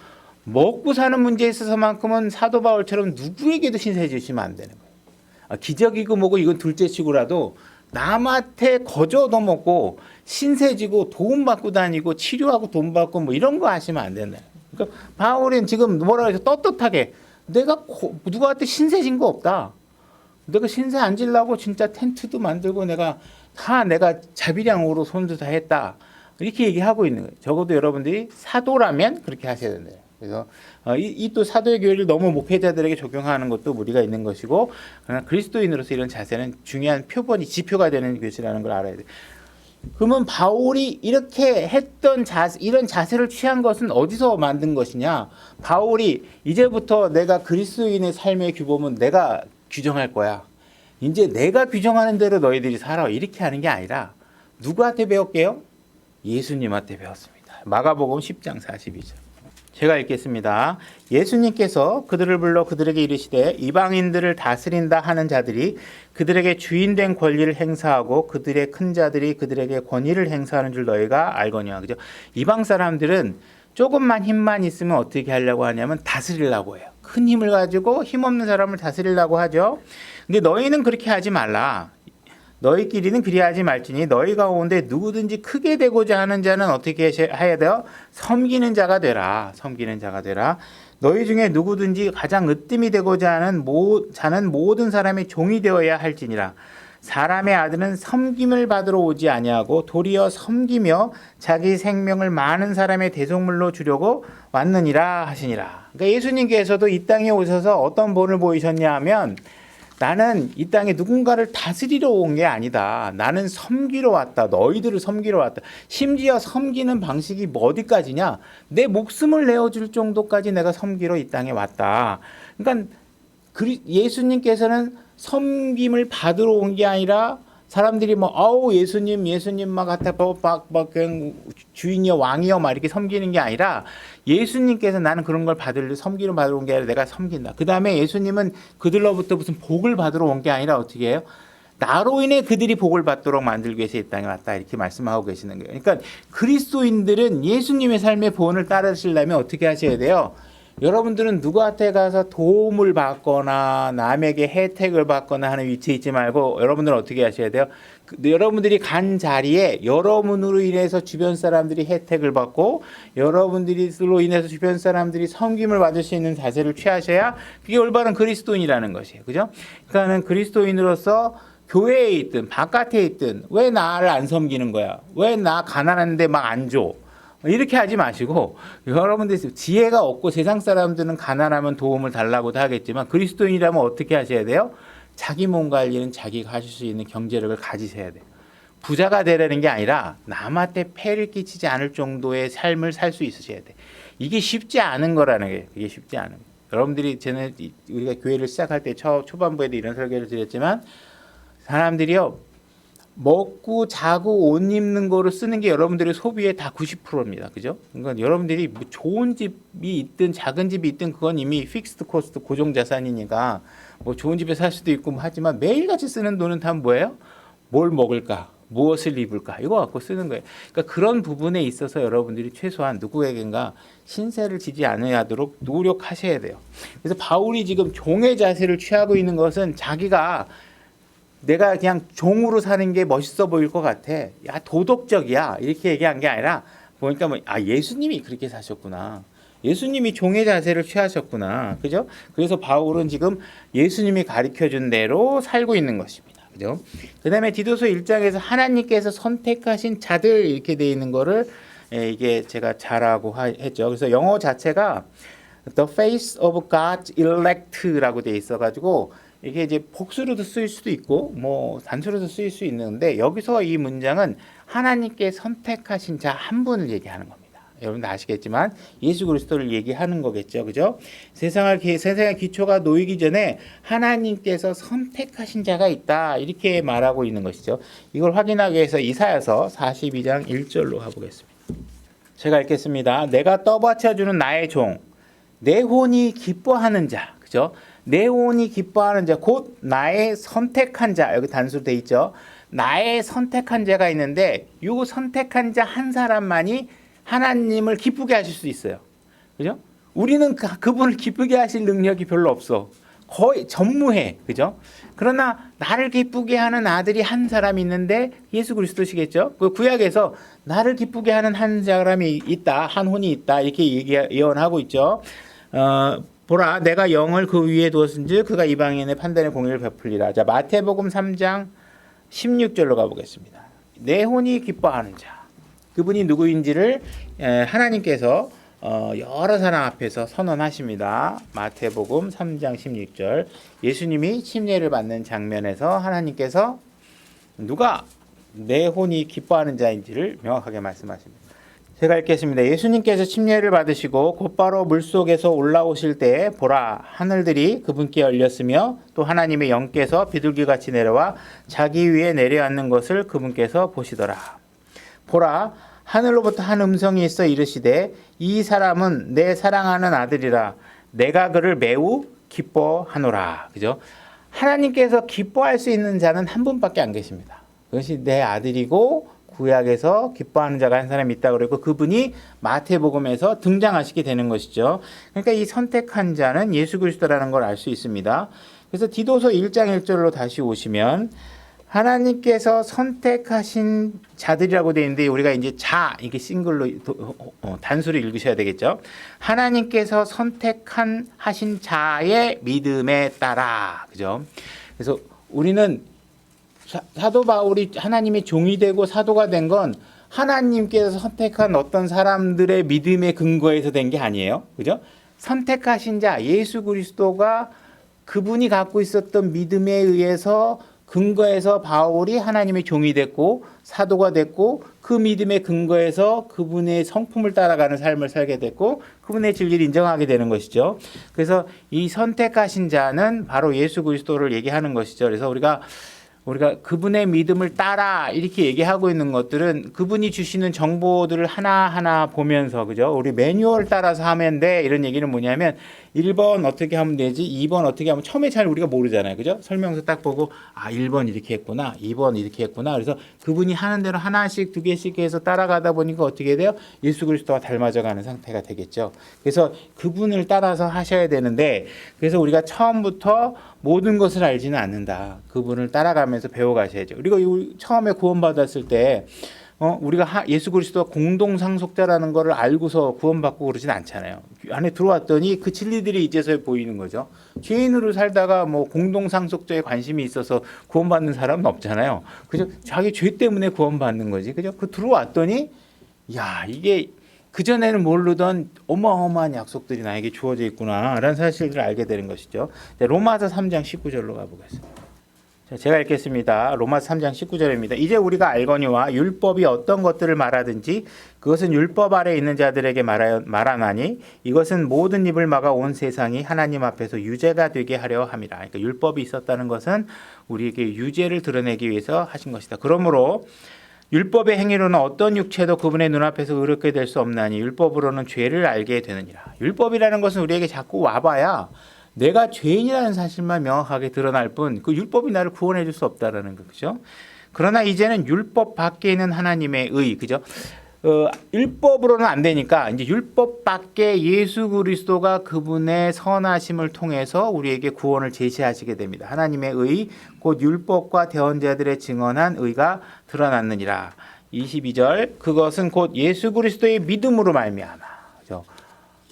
먹고 사는 문제에 있어서만큼은 사도 바울처럼 누구에게도 신세 지시면 안 되는 거예요. 기적이고 뭐고 이건 둘째치고라도 남한테 거저 얻어먹고 신세지고 돈 받고 다니고 치료하고 돈 받고 뭐 이런 거 하시면 안 된다. 그러니까 바울은 지금 뭐라 해서 떳떳하게 내가 누구한테 신세진 거 없다. 내가 신세 안 질라고 진짜 텐트도 만들고 내가 자비량으로 손도 다 했다. 이렇게 얘기하고 있는 거예요. 적어도 여러분들이 사도라면 그렇게 하셔야 된다. 그래서 이 또 사도의 교리를 너무 목회자들에게 적용하는 것도 무리가 있는 것이고 그러나 그리스도인으로서 이런 자세는 중요한 지표가 되는 것이라는 걸 알아야 돼요. 그러면 바울이 이렇게 했던 이런 자세를 취한 것은 어디서 만든 것이냐? 바울이 이제부터 내가 그리스도인의 삶의 규범은 내가 규정할 거야. 이제 내가 규정하는 대로 너희들이 살아. 이렇게 하는 게 아니라 누구한테 배웠게요? 예수님한테 배웠습니다. 마가복음 10장 42절. 제가 읽겠습니다. 예수님께서 그들을 불러 그들에게 이르시되 이방인들을 다스린다 하는 자들이 그들에게 주인된 권리를 행사하고 그들의 큰 자들이 그들에게 권위를 행사하는 줄 너희가 알거니와. 그죠? 이방 사람들은 조금만 힘만 있으면 어떻게 하려고 하냐면 다스리려고 해요. 큰 힘을 가지고 힘없는 사람을 다스리려고 하죠. 근데 너희는 그렇게 하지 말라. 너희끼리는 그리하지 말지니 너희 가운데 누구든지 크게 되고자 하는 자는 어떻게 해야 돼요? 섬기는 자가 되라. 섬기는 자가 되라. 너희 중에 누구든지 가장 으뜸이 되고자 하는 자는 모든 사람의 종이 되어야 할지니라. 사람의 아들은 섬김을 받으러 오지 아니하고 도리어 섬기며 자기 생명을 많은 사람의 대속물로 주려고 왔느니라 하시니라. 그러니까 예수님께서도 이 땅에 오셔서 어떤 본을 보이셨냐 하면 나는 이 땅에 누군가를 다스리러 온 게 아니다. 나는 섬기러 왔다. 너희들을 섬기러 왔다. 심지어 섬기는 방식이 어디까지냐? 내 목숨을 내어줄 정도까지 내가 섬기러 이 땅에 왔다. 그러니까 예수님께서는 섬김을 받으러 온 게 아니라 사람들이 예수님 막 갖다 그냥 주인이여 왕이여 막 이렇게 섬기는 게 아니라 예수님께서 나는 그런 걸 섬기러 받으러 온 게 아니라 내가 섬긴다. 그 다음에 예수님은 그들로부터 무슨 복을 받으러 온 게 아니라 어떻게 해요? 나로 인해 그들이 복을 받도록 만들기 위해서 이 땅에 왔다. 이렇게 말씀하고 계시는 거예요. 그러니까 그리스도인들은 예수님의 삶의 본을 따르시려면 어떻게 하셔야 돼요? 여러분들은 누구한테 가서 도움을 받거나 남에게 혜택을 받거나 하는 위치에 있지 말고 여러분들은 어떻게 하셔야 돼요? 여러분들이 간 자리에 여러분으로 인해서 주변 사람들이 혜택을 받고 여러분들로 인해서 주변 사람들이 섬김을 받을 수 있는 자세를 취하셔야 그게 올바른 그리스도인이라는 것이에요. 그죠? 그러니까는 그리스도인으로서 교회에 있든 바깥에 있든 왜 나를 안 섬기는 거야? 왜 나 가난한데 막 안 줘? 이렇게 하지 마시고 여러분들 지혜가 없고 세상 사람들은 가난하면 도움을 달라고도 하겠지만 그리스도인이라면 어떻게 하셔야 돼요? 자기 몸 관리는 자기가 하실 수 있는 경제력을 가지셔야 돼요. 부자가 되려는 게 아니라 남한테 폐를 끼치지 않을 정도의 삶을 살 수 있으셔야 돼. 이게 쉽지 않은 거라는 거예요. 이게 쉽지 않은 거. 여러분들이 저는 우리가 교회를 시작할 때 초반부에도 이런 설교를 드렸지만 사람들이요 먹고 자고 옷 입는 거로 쓰는 게 여러분들의 소비의 다 90%입니다. 그죠? 그러니까 여러분들이 뭐 좋은 집이 있든 작은 집이 있든 그건 이미 픽스드 코스트 고정 자산이니까 뭐 좋은 집에 살 수도 있고 뭐 하지만 매일같이 쓰는 돈은 다 뭐예요? 뭘 먹을까? 무엇을 입을까? 이거 갖고 쓰는 거예요. 그러니까 그런 부분에 있어서 여러분들이 최소한 누구에겐가 신세를 지지 않으도록 노력하셔야 돼요. 그래서 바울이 지금 종의 자세를 취하고 있는 것은 자기가 내가 그냥 종으로 사는 게 멋있어 보일 것 같아. 야, 도덕적이야. 이렇게 얘기한 게 아니라 보니까 예수님이 그렇게 사셨구나. 예수님이 종의 자세를 취하셨구나. 그죠? 그래서 바울은 지금 예수님이 가르쳐 준 대로 살고 있는 것입니다. 그죠? 그다음에 디도서 1장에서 하나님께서 선택하신 자들 이렇게 돼 있는 거를 이게 제가 잘하고 했죠. 그래서 영어 자체가 The face of God's elect라고 돼 있어 가지고 이게 이제 복수로도 쓰일 수도 있고 뭐 단수로도 쓰일 수 있는데 여기서 이 문장은 하나님께 선택하신 자 한 분을 얘기하는 겁니다. 여러분 아시겠지만 예수 그리스도를 얘기하는 거겠죠. 그죠? 세상의 기초가 놓이기 전에 하나님께서 선택하신 자가 있다. 이렇게 말하고 있는 것이죠. 이걸 확인하기 위해서 이사야서 42장 1절로 가보겠습니다. 제가 읽겠습니다. 내가 떠받쳐주는 나의 종 내 혼이 기뻐하는 자. 그죠? 내 혼이 기뻐하는 자, 곧 나의 선택한 자. 여기 단수로 돼 있죠. 나의 선택한 자가 있는데 이 선택한 자 한 사람만이 하나님을 기쁘게 하실 수 있어요. 그죠? 우리는 그분을 기쁘게 하실 능력이 별로 없어. 거의 전무해. 그죠? 그러나 나를 기쁘게 하는 아들이 한 사람이 있는데 예수 그리스도시겠죠? 그 구약에서 나를 기쁘게 하는 한 사람이 있다. 한 혼이 있다. 이렇게 예언하고 있죠. 보라 내가 영을 그 위에 두었은즉 그가 이방인의 판단의 공의를 베풀리라. 자, 마태복음 3장 16절로 가보겠습니다. 내 혼이 기뻐하는 자. 그분이 누구인지를 하나님께서 여러 사람 앞에서 선언하십니다. 마태복음 3장 16절. 예수님이 침례를 받는 장면에서 하나님께서 누가 내 혼이 기뻐하는 자인지를 명확하게 말씀하십니다. 제가 읽겠습니다. 예수님께서 침례를 받으시고 곧바로 물속에서 올라오실 때 보라 하늘들이 그분께 열렸으며 또 하나님의 영께서 비둘기같이 내려와 자기 위에 내려앉는 것을 그분께서 보시더라. 보라 하늘로부터 한 음성이 있어 이르시되 이 사람은 내 사랑하는 아들이라 내가 그를 매우 기뻐하노라. 그죠? 하나님께서 기뻐할 수 있는 자는 한 분밖에 안 계십니다. 그것이 내 아들이고 구약에서 기뻐하는 자가 한 사람이 있다고 그랬고 그분이 마태복음에서 등장하시게 되는 것이죠. 그러니까 이 선택한 자는 예수 그리스도라는 걸 알 수 있습니다. 그래서 디도서 1장 1절로 다시 오시면 하나님께서 선택하신 자들이라고 되어 있는데 우리가 이제 자 이게 싱글로 단수로 읽으셔야 되겠죠. 하나님께서 하신 자의 믿음에 따라. 그죠? 그래서 우리는 사도 바울이 하나님의 종이 되고 사도가 된 건 하나님께서 선택한 어떤 사람들의 믿음의 근거에서 된 게 아니에요. 그죠? 선택하신 자 예수 그리스도가 그분이 갖고 있었던 믿음에 의해서 근거에서 바울이 하나님의 종이 됐고 사도가 됐고 그 믿음의 근거에서 그분의 성품을 따라가는 삶을 살게 됐고 그분의 진리를 인정하게 되는 것이죠. 그래서 이 선택하신 자는 바로 예수 그리스도를 얘기하는 것이죠. 그래서 우리가 그분의 믿음을 따라 이렇게 얘기하고 있는 것들은 그분이 주시는 정보들을 하나하나 보면서 그죠? 우리 매뉴얼 따라서 하면 돼 이런 얘기는 뭐냐면 1번 어떻게 하면 되지 2번 어떻게 하면 처음에 잘 우리가 모르잖아요. 그죠? 설명서 딱 보고 1번 이렇게 했구나 2번 이렇게 했구나 그래서 그분이 하는 대로 하나씩 두 개씩 해서 따라가다 보니까 어떻게 돼요? 예수 그리스도와 닮아져가는 상태가 되겠죠. 그래서 그분을 따라서 하셔야 되는데 그래서 우리가 처음부터 모든 것을 알지는 않는다. 그분을 따라가면서 배워가셔야죠. 그리고 처음에 구원받았을 때 우리가 예수 그리스도가 공동 상속자라는 것을 알고서 구원받고 그러진 않잖아요. 안에 들어왔더니 그 진리들이 이제서 보이는 거죠. 죄인으로 살다가 뭐 공동 상속자에 관심이 있어서 구원받는 사람은 없잖아요. 그죠? 자기 죄 때문에 구원받는 거지. 그죠? 그 들어왔더니 야, 이게 그전에는 모르던 어마어마한 약속들이 나에게 주어져 있구나 라는 사실을 알게 되는 것이죠. 로마서 3장 19절로 가보겠습니다. 제가 읽겠습니다. 로마서 3장 19절입니다. 이제 우리가 알거니와 율법이 어떤 것들을 말하든지 그것은 율법 아래 있는 자들에게 말하나니 이것은 모든 입을 막아 온 세상이 하나님 앞에서 유죄가 되게 하려 함이라. 그러니까 율법이 있었다는 것은 우리에게 유죄를 드러내기 위해서 하신 것이다. 그러므로 율법의 행위로는 어떤 육체도 그분의 눈앞에서 의롭게 될 수 없나니 율법으로는 죄를 알게 되느니라. 율법이라는 것은 우리에게 자꾸 와봐야 내가 죄인이라는 사실만 명확하게 드러날 뿐 그 율법이 나를 구원해 줄 수 없다라는 거죠. 그러나 이제는 율법 밖에 있는 하나님의 의, 그죠? 율법으로는 안 되니까 이제 율법 밖에 예수 그리스도가 그분의 선하심을 통해서 우리에게 구원을 제시하시게 됩니다. 하나님의 의, 곧 율법과 대언자들의 증언한 의가 드러났느니라. 22절, 그것은 곧 예수 그리스도의 믿음으로 말미암아. 그죠?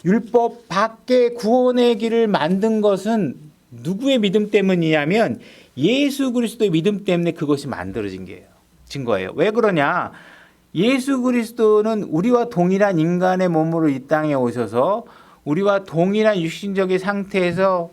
율법 밖에 구원의 길을 만든 것은 누구의 믿음 때문이냐면 예수 그리스도의 믿음 때문에 그것이 만들어진 거예요. 왜 그러냐? 예수 그리스도는 우리와 동일한 인간의 몸으로 이 땅에 오셔서 우리와 동일한 육신적인 상태에서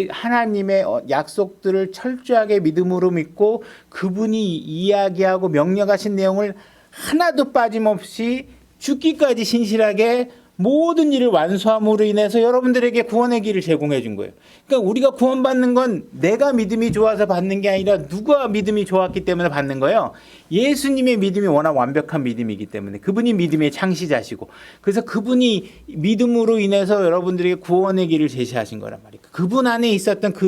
하나님의 약속들을 철저하게 믿음으로 믿고 그분이 이야기하고 명령하신 내용을 하나도 빠짐없이 죽기까지 신실하게 모든 일을 완수함으로 인해서 여러분들에게 구원의 길을 제공해 준 거예요. 그러니까 우리가 구원받는 건 내가 믿음이 좋아서 받는 게 아니라 누가 믿음이 좋았기 때문에 받는 거예요. 예수님의 믿음이 워낙 완벽한 믿음이기 때문에 그분이 믿음의 창시자시고 그래서 그분이 믿음으로 인해서 여러분들에게 구원의 길을 제시하신 거란 말이에요. 그분 안에 있었던 그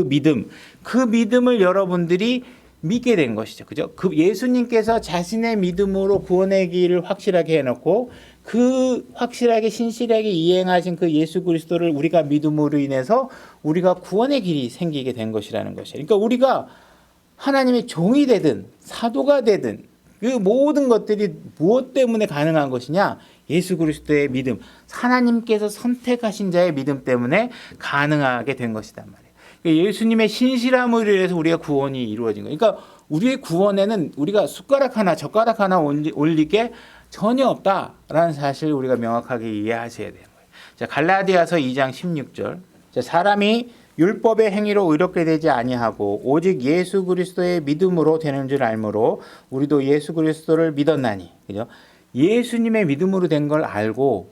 믿음을 여러분들이 믿게 된 것이죠. 그죠? 그 예수님께서 자신의 믿음으로 구원의 길을 확실하게 해놓고 그 확실하게 신실하게 이행하신 그 예수 그리스도를 우리가 믿음으로 인해서 우리가 구원의 길이 생기게 된 것이라는 것이에요. 그러니까 우리가 하나님의 종이 되든 사도가 되든 그 모든 것들이 무엇 때문에 가능한 것이냐? 예수 그리스도의 믿음, 하나님께서 선택하신 자의 믿음 때문에 가능하게 된 것이단 말이에요. 그러니까 예수님의 신실함으로 인해서 우리가 구원이 이루어진 거예요. 그러니까 우리의 구원에는 우리가 숟가락 하나, 젓가락 하나 올리게 전혀 없다라는 사실을 우리가 명확하게 이해하셔야 되는 거예요. 자, 갈라디아서 2장 16절. 자, 사람이 율법의 행위로 의롭게 되지 아니하고 오직 예수 그리스도의 믿음으로 되는 줄 알므로 우리도 예수 그리스도를 믿었나니. 그죠? 예수님의 믿음으로 된 걸 알고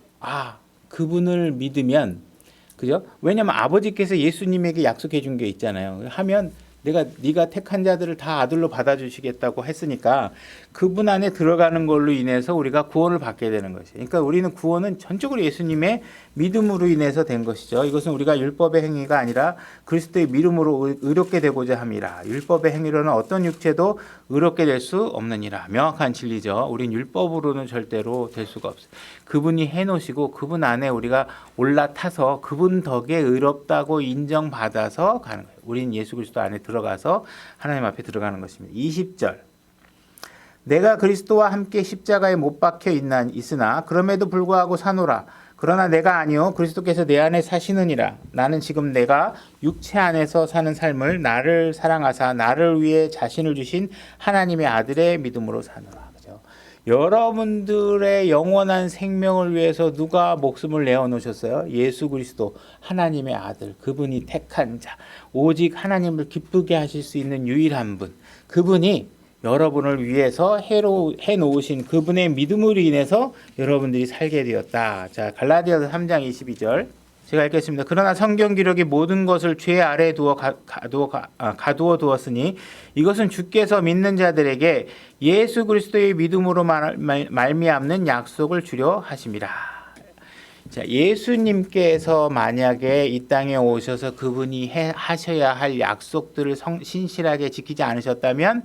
그분을 믿으면 그죠? 왜냐하면 아버지께서 예수님에게 약속해 준 게 있잖아요. 하면 네가 택한 자들을 다 아들로 받아주시겠다고 했으니까 그분 안에 들어가는 걸로 인해서 우리가 구원을 받게 되는 것이에요. 그러니까 우리는 구원은 전적으로 예수님의 믿음으로 인해서 된 것이죠. 이것은 우리가 율법의 행위가 아니라 그리스도의 믿음으로 의롭게 되고자 함이라. 율법의 행위로는 어떤 육체도 의롭게 될 수 없느니라. 명확한 진리죠. 우린 율법으로는 절대로 될 수가 없어요. 그분이 해놓으시고 그분 안에 우리가 올라타서 그분 덕에 의롭다고 인정받아서 가는 거예요. 우린 예수 그리스도 안에 들어가서 하나님 앞에 들어가는 것입니다. 20절. 내가 그리스도와 함께 십자가에 못 박혀 있으나 그럼에도 불구하고 사노라. 그러나 내가 아니요 그리스도께서 내 안에 사시느니라. 나는 지금 내가 육체 안에서 사는 삶을 나를 사랑하사 나를 위해 자신을 주신 하나님의 아들의 믿음으로 사노라. 그죠? 여러분들의 영원한 생명을 위해서 누가 목숨을 내어놓으셨어요? 예수 그리스도 하나님의 아들, 그분이 택한 자, 오직 하나님을 기쁘게 하실 수 있는 유일한 분, 그분이 여러분을 위해서 해놓으신 그분의 믿음으로 인해서 여러분들이 살게 되었다. 자, 갈라디아서 3장 22절 제가 읽겠습니다. 그러나 성경 기록이 모든 것을 죄 아래에 가두어 두었으니 이것은 주께서 믿는 자들에게 예수 그리스도의 믿음으로 말미암는 약속을 주려 하심이라. 자, 예수님께서 만약에 이 땅에 오셔서 그분이 하셔야 할 약속들을 신실하게 지키지 않으셨다면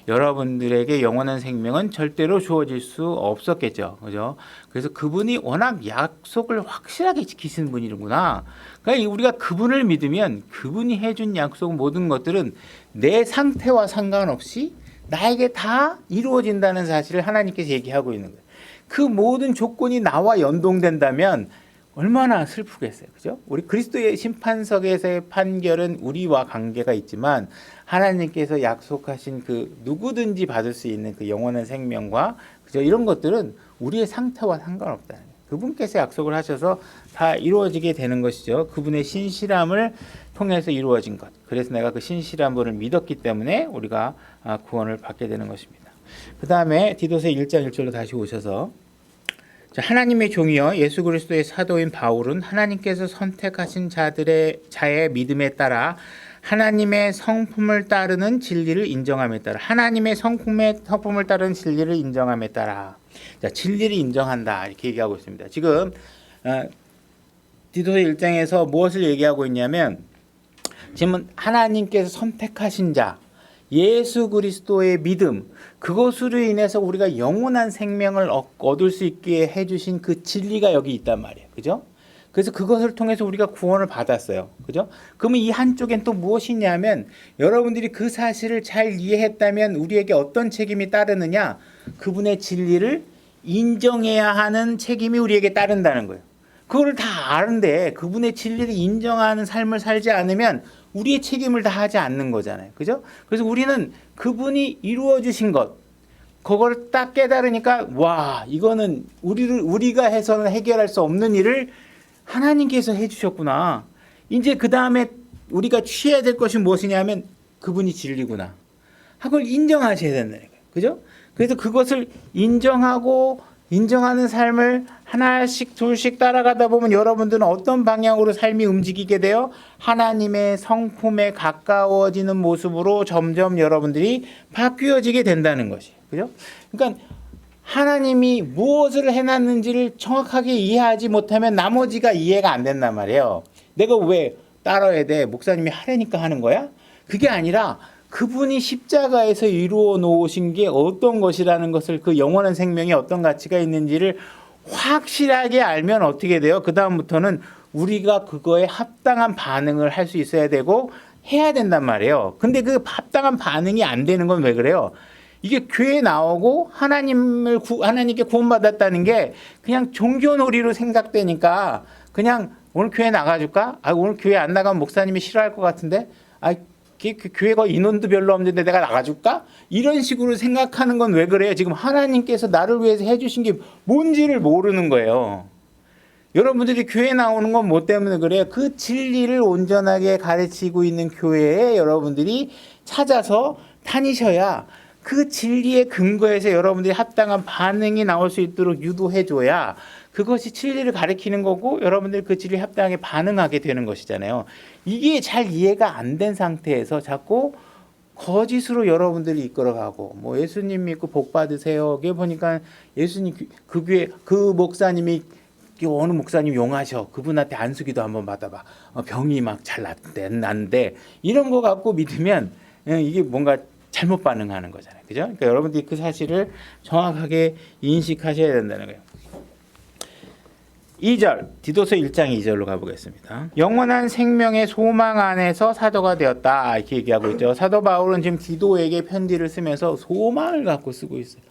여러분들에게 영원한 생명은 절대로 주어질 수 없었겠죠. 그죠? 그래서 그분이 워낙 약속을 확실하게 지키시는 분이구나. 그러니까 우리가 그분을 믿으면 그분이 해준 약속 모든 것들은 내 상태와 상관없이 나에게 다 이루어진다는 사실을 하나님께서 얘기하고 있는 거예요. 그 모든 조건이 나와 연동된다면 얼마나 슬프겠어요. 그죠? 우리 그리스도의 심판석에서의 판결은 우리와 관계가 있지만 하나님께서 약속하신 그 누구든지 받을 수 있는 그 영원한 생명과 그죠? 이런 것들은 우리의 상태와 상관없다는 거예요. 그분께서 약속을 하셔서 다 이루어지게 되는 것이죠. 그분의 신실함을 통해서 이루어진 것. 그래서 내가 그 신실한 분을 믿었기 때문에 우리가 구원을 받게 되는 것입니다. 그 다음에 디도서 1장 1절로 다시 오셔서 하나님의 종이여 예수 그리스도의 사도인 바울은 하나님께서 선택하신 자의 믿음에 따라 하나님의 성품을 따르는 진리를 인정함에 따라 하나님의 성품을 따르는 진리를 인정함에 따라 진리를 인정한다 이렇게 얘기하고 있습니다. 지금 디도서 1장에서 무엇을 얘기하고 있냐면 지금 하나님께서 선택하신 자 예수 그리스도의 믿음 그것으로 인해서 우리가 영원한 생명을 얻을 수 있게 해주신 그 진리가 여기 있단 말이에요. 그죠? 그래서 그것을 통해서 우리가 구원을 받았어요. 그죠? 그러면 이 한쪽엔 또 무엇이냐면 여러분들이 그 사실을 잘 이해했다면 우리에게 어떤 책임이 따르느냐? 그분의 진리를 인정해야 하는 책임이 우리에게 따른다는 거예요. 그거를 다 아는데 그분의 진리를 인정하는 삶을 살지 않으면 우리의 책임을 다 하지 않는 거잖아요. 그죠? 그래서 우리는 그분이 이루어 주신 것 그걸 딱 깨달으니까 와 이거는 우리가 해서는 해결할 수 없는 일을 하나님께서 해주셨구나. 이제 그 다음에 우리가 취해야 될 것이 무엇이냐면 그분이 진리구나. 그걸 인정하셔야 된다는 거예요. 그죠? 그래서 그것을 인정하는 삶을 하나씩 둘씩 따라가다 보면 여러분들은 어떤 방향으로 삶이 움직이게 돼요? 하나님의 성품에 가까워지는 모습으로 점점 여러분들이 바뀌어지게 된다는 것이. 그죠? 그러니까 하나님이 무엇을 해놨는지를 정확하게 이해하지 못하면 나머지가 이해가 안 된단 말이에요. 내가 왜 따라야 돼? 목사님이 하라니까 하는 거야? 그게 아니라 그분이 십자가에서 이루어 놓으신 게 어떤 것이라는 것을 그 영원한 생명에 어떤 가치가 있는지를 확실하게 알면 어떻게 돼요? 그 다음부터는 우리가 그거에 합당한 반응을 할 수 있어야 되고 해야 된단 말이에요. 근데 그 합당한 반응이 안 되는 건 왜 그래요? 이게 교회에 나오고 하나님께 구원받았다는 게 그냥 종교놀이로 생각되니까 그냥 오늘 교회 나가줄까? 오늘 교회 안 나가면 목사님이 싫어할 것 같은데 그 교회가 인원도 별로 없는데 내가 나가줄까? 이런 식으로 생각하는 건 왜 그래요? 지금 하나님께서 나를 위해서 해주신 게 뭔지를 모르는 거예요. 여러분들이 교회 나오는 건 뭐 때문에 그래요? 그 진리를 온전하게 가르치고 있는 교회에 여러분들이 찾아서 다니셔야 그 진리의 근거에서 여러분들이 합당한 반응이 나올 수 있도록 유도해줘야 그것이 진리를 가리키는 거고 여러분들이 그 진리에 합당하게 반응하게 되는 것이잖아요. 이게 잘 이해가 안 된 상태에서 자꾸 거짓으로 여러분들이 이끌어가고 뭐 예수님 믿고 복 받으세요. 여기 보니까 예수님 그 교회 그 목사님이 어느 목사님 용하셔. 그분한테 안수기도 한번 받아봐. 병이 막 잘 낫는데 이런 거 갖고 믿으면 이게 뭔가 잘못 반응하는 거잖아요. 그죠? 그러니까 여러분들이 그 사실을 정확하게 인식하셔야 된다는 거예요. 2절, 디도서 1장 2절로 가보겠습니다. 영원한 생명의 소망 안에서 사도가 되었다. 이렇게 얘기하고 있죠. 사도 바울은 지금 디도에게 편지를 쓰면서 소망을 갖고 쓰고 있어요.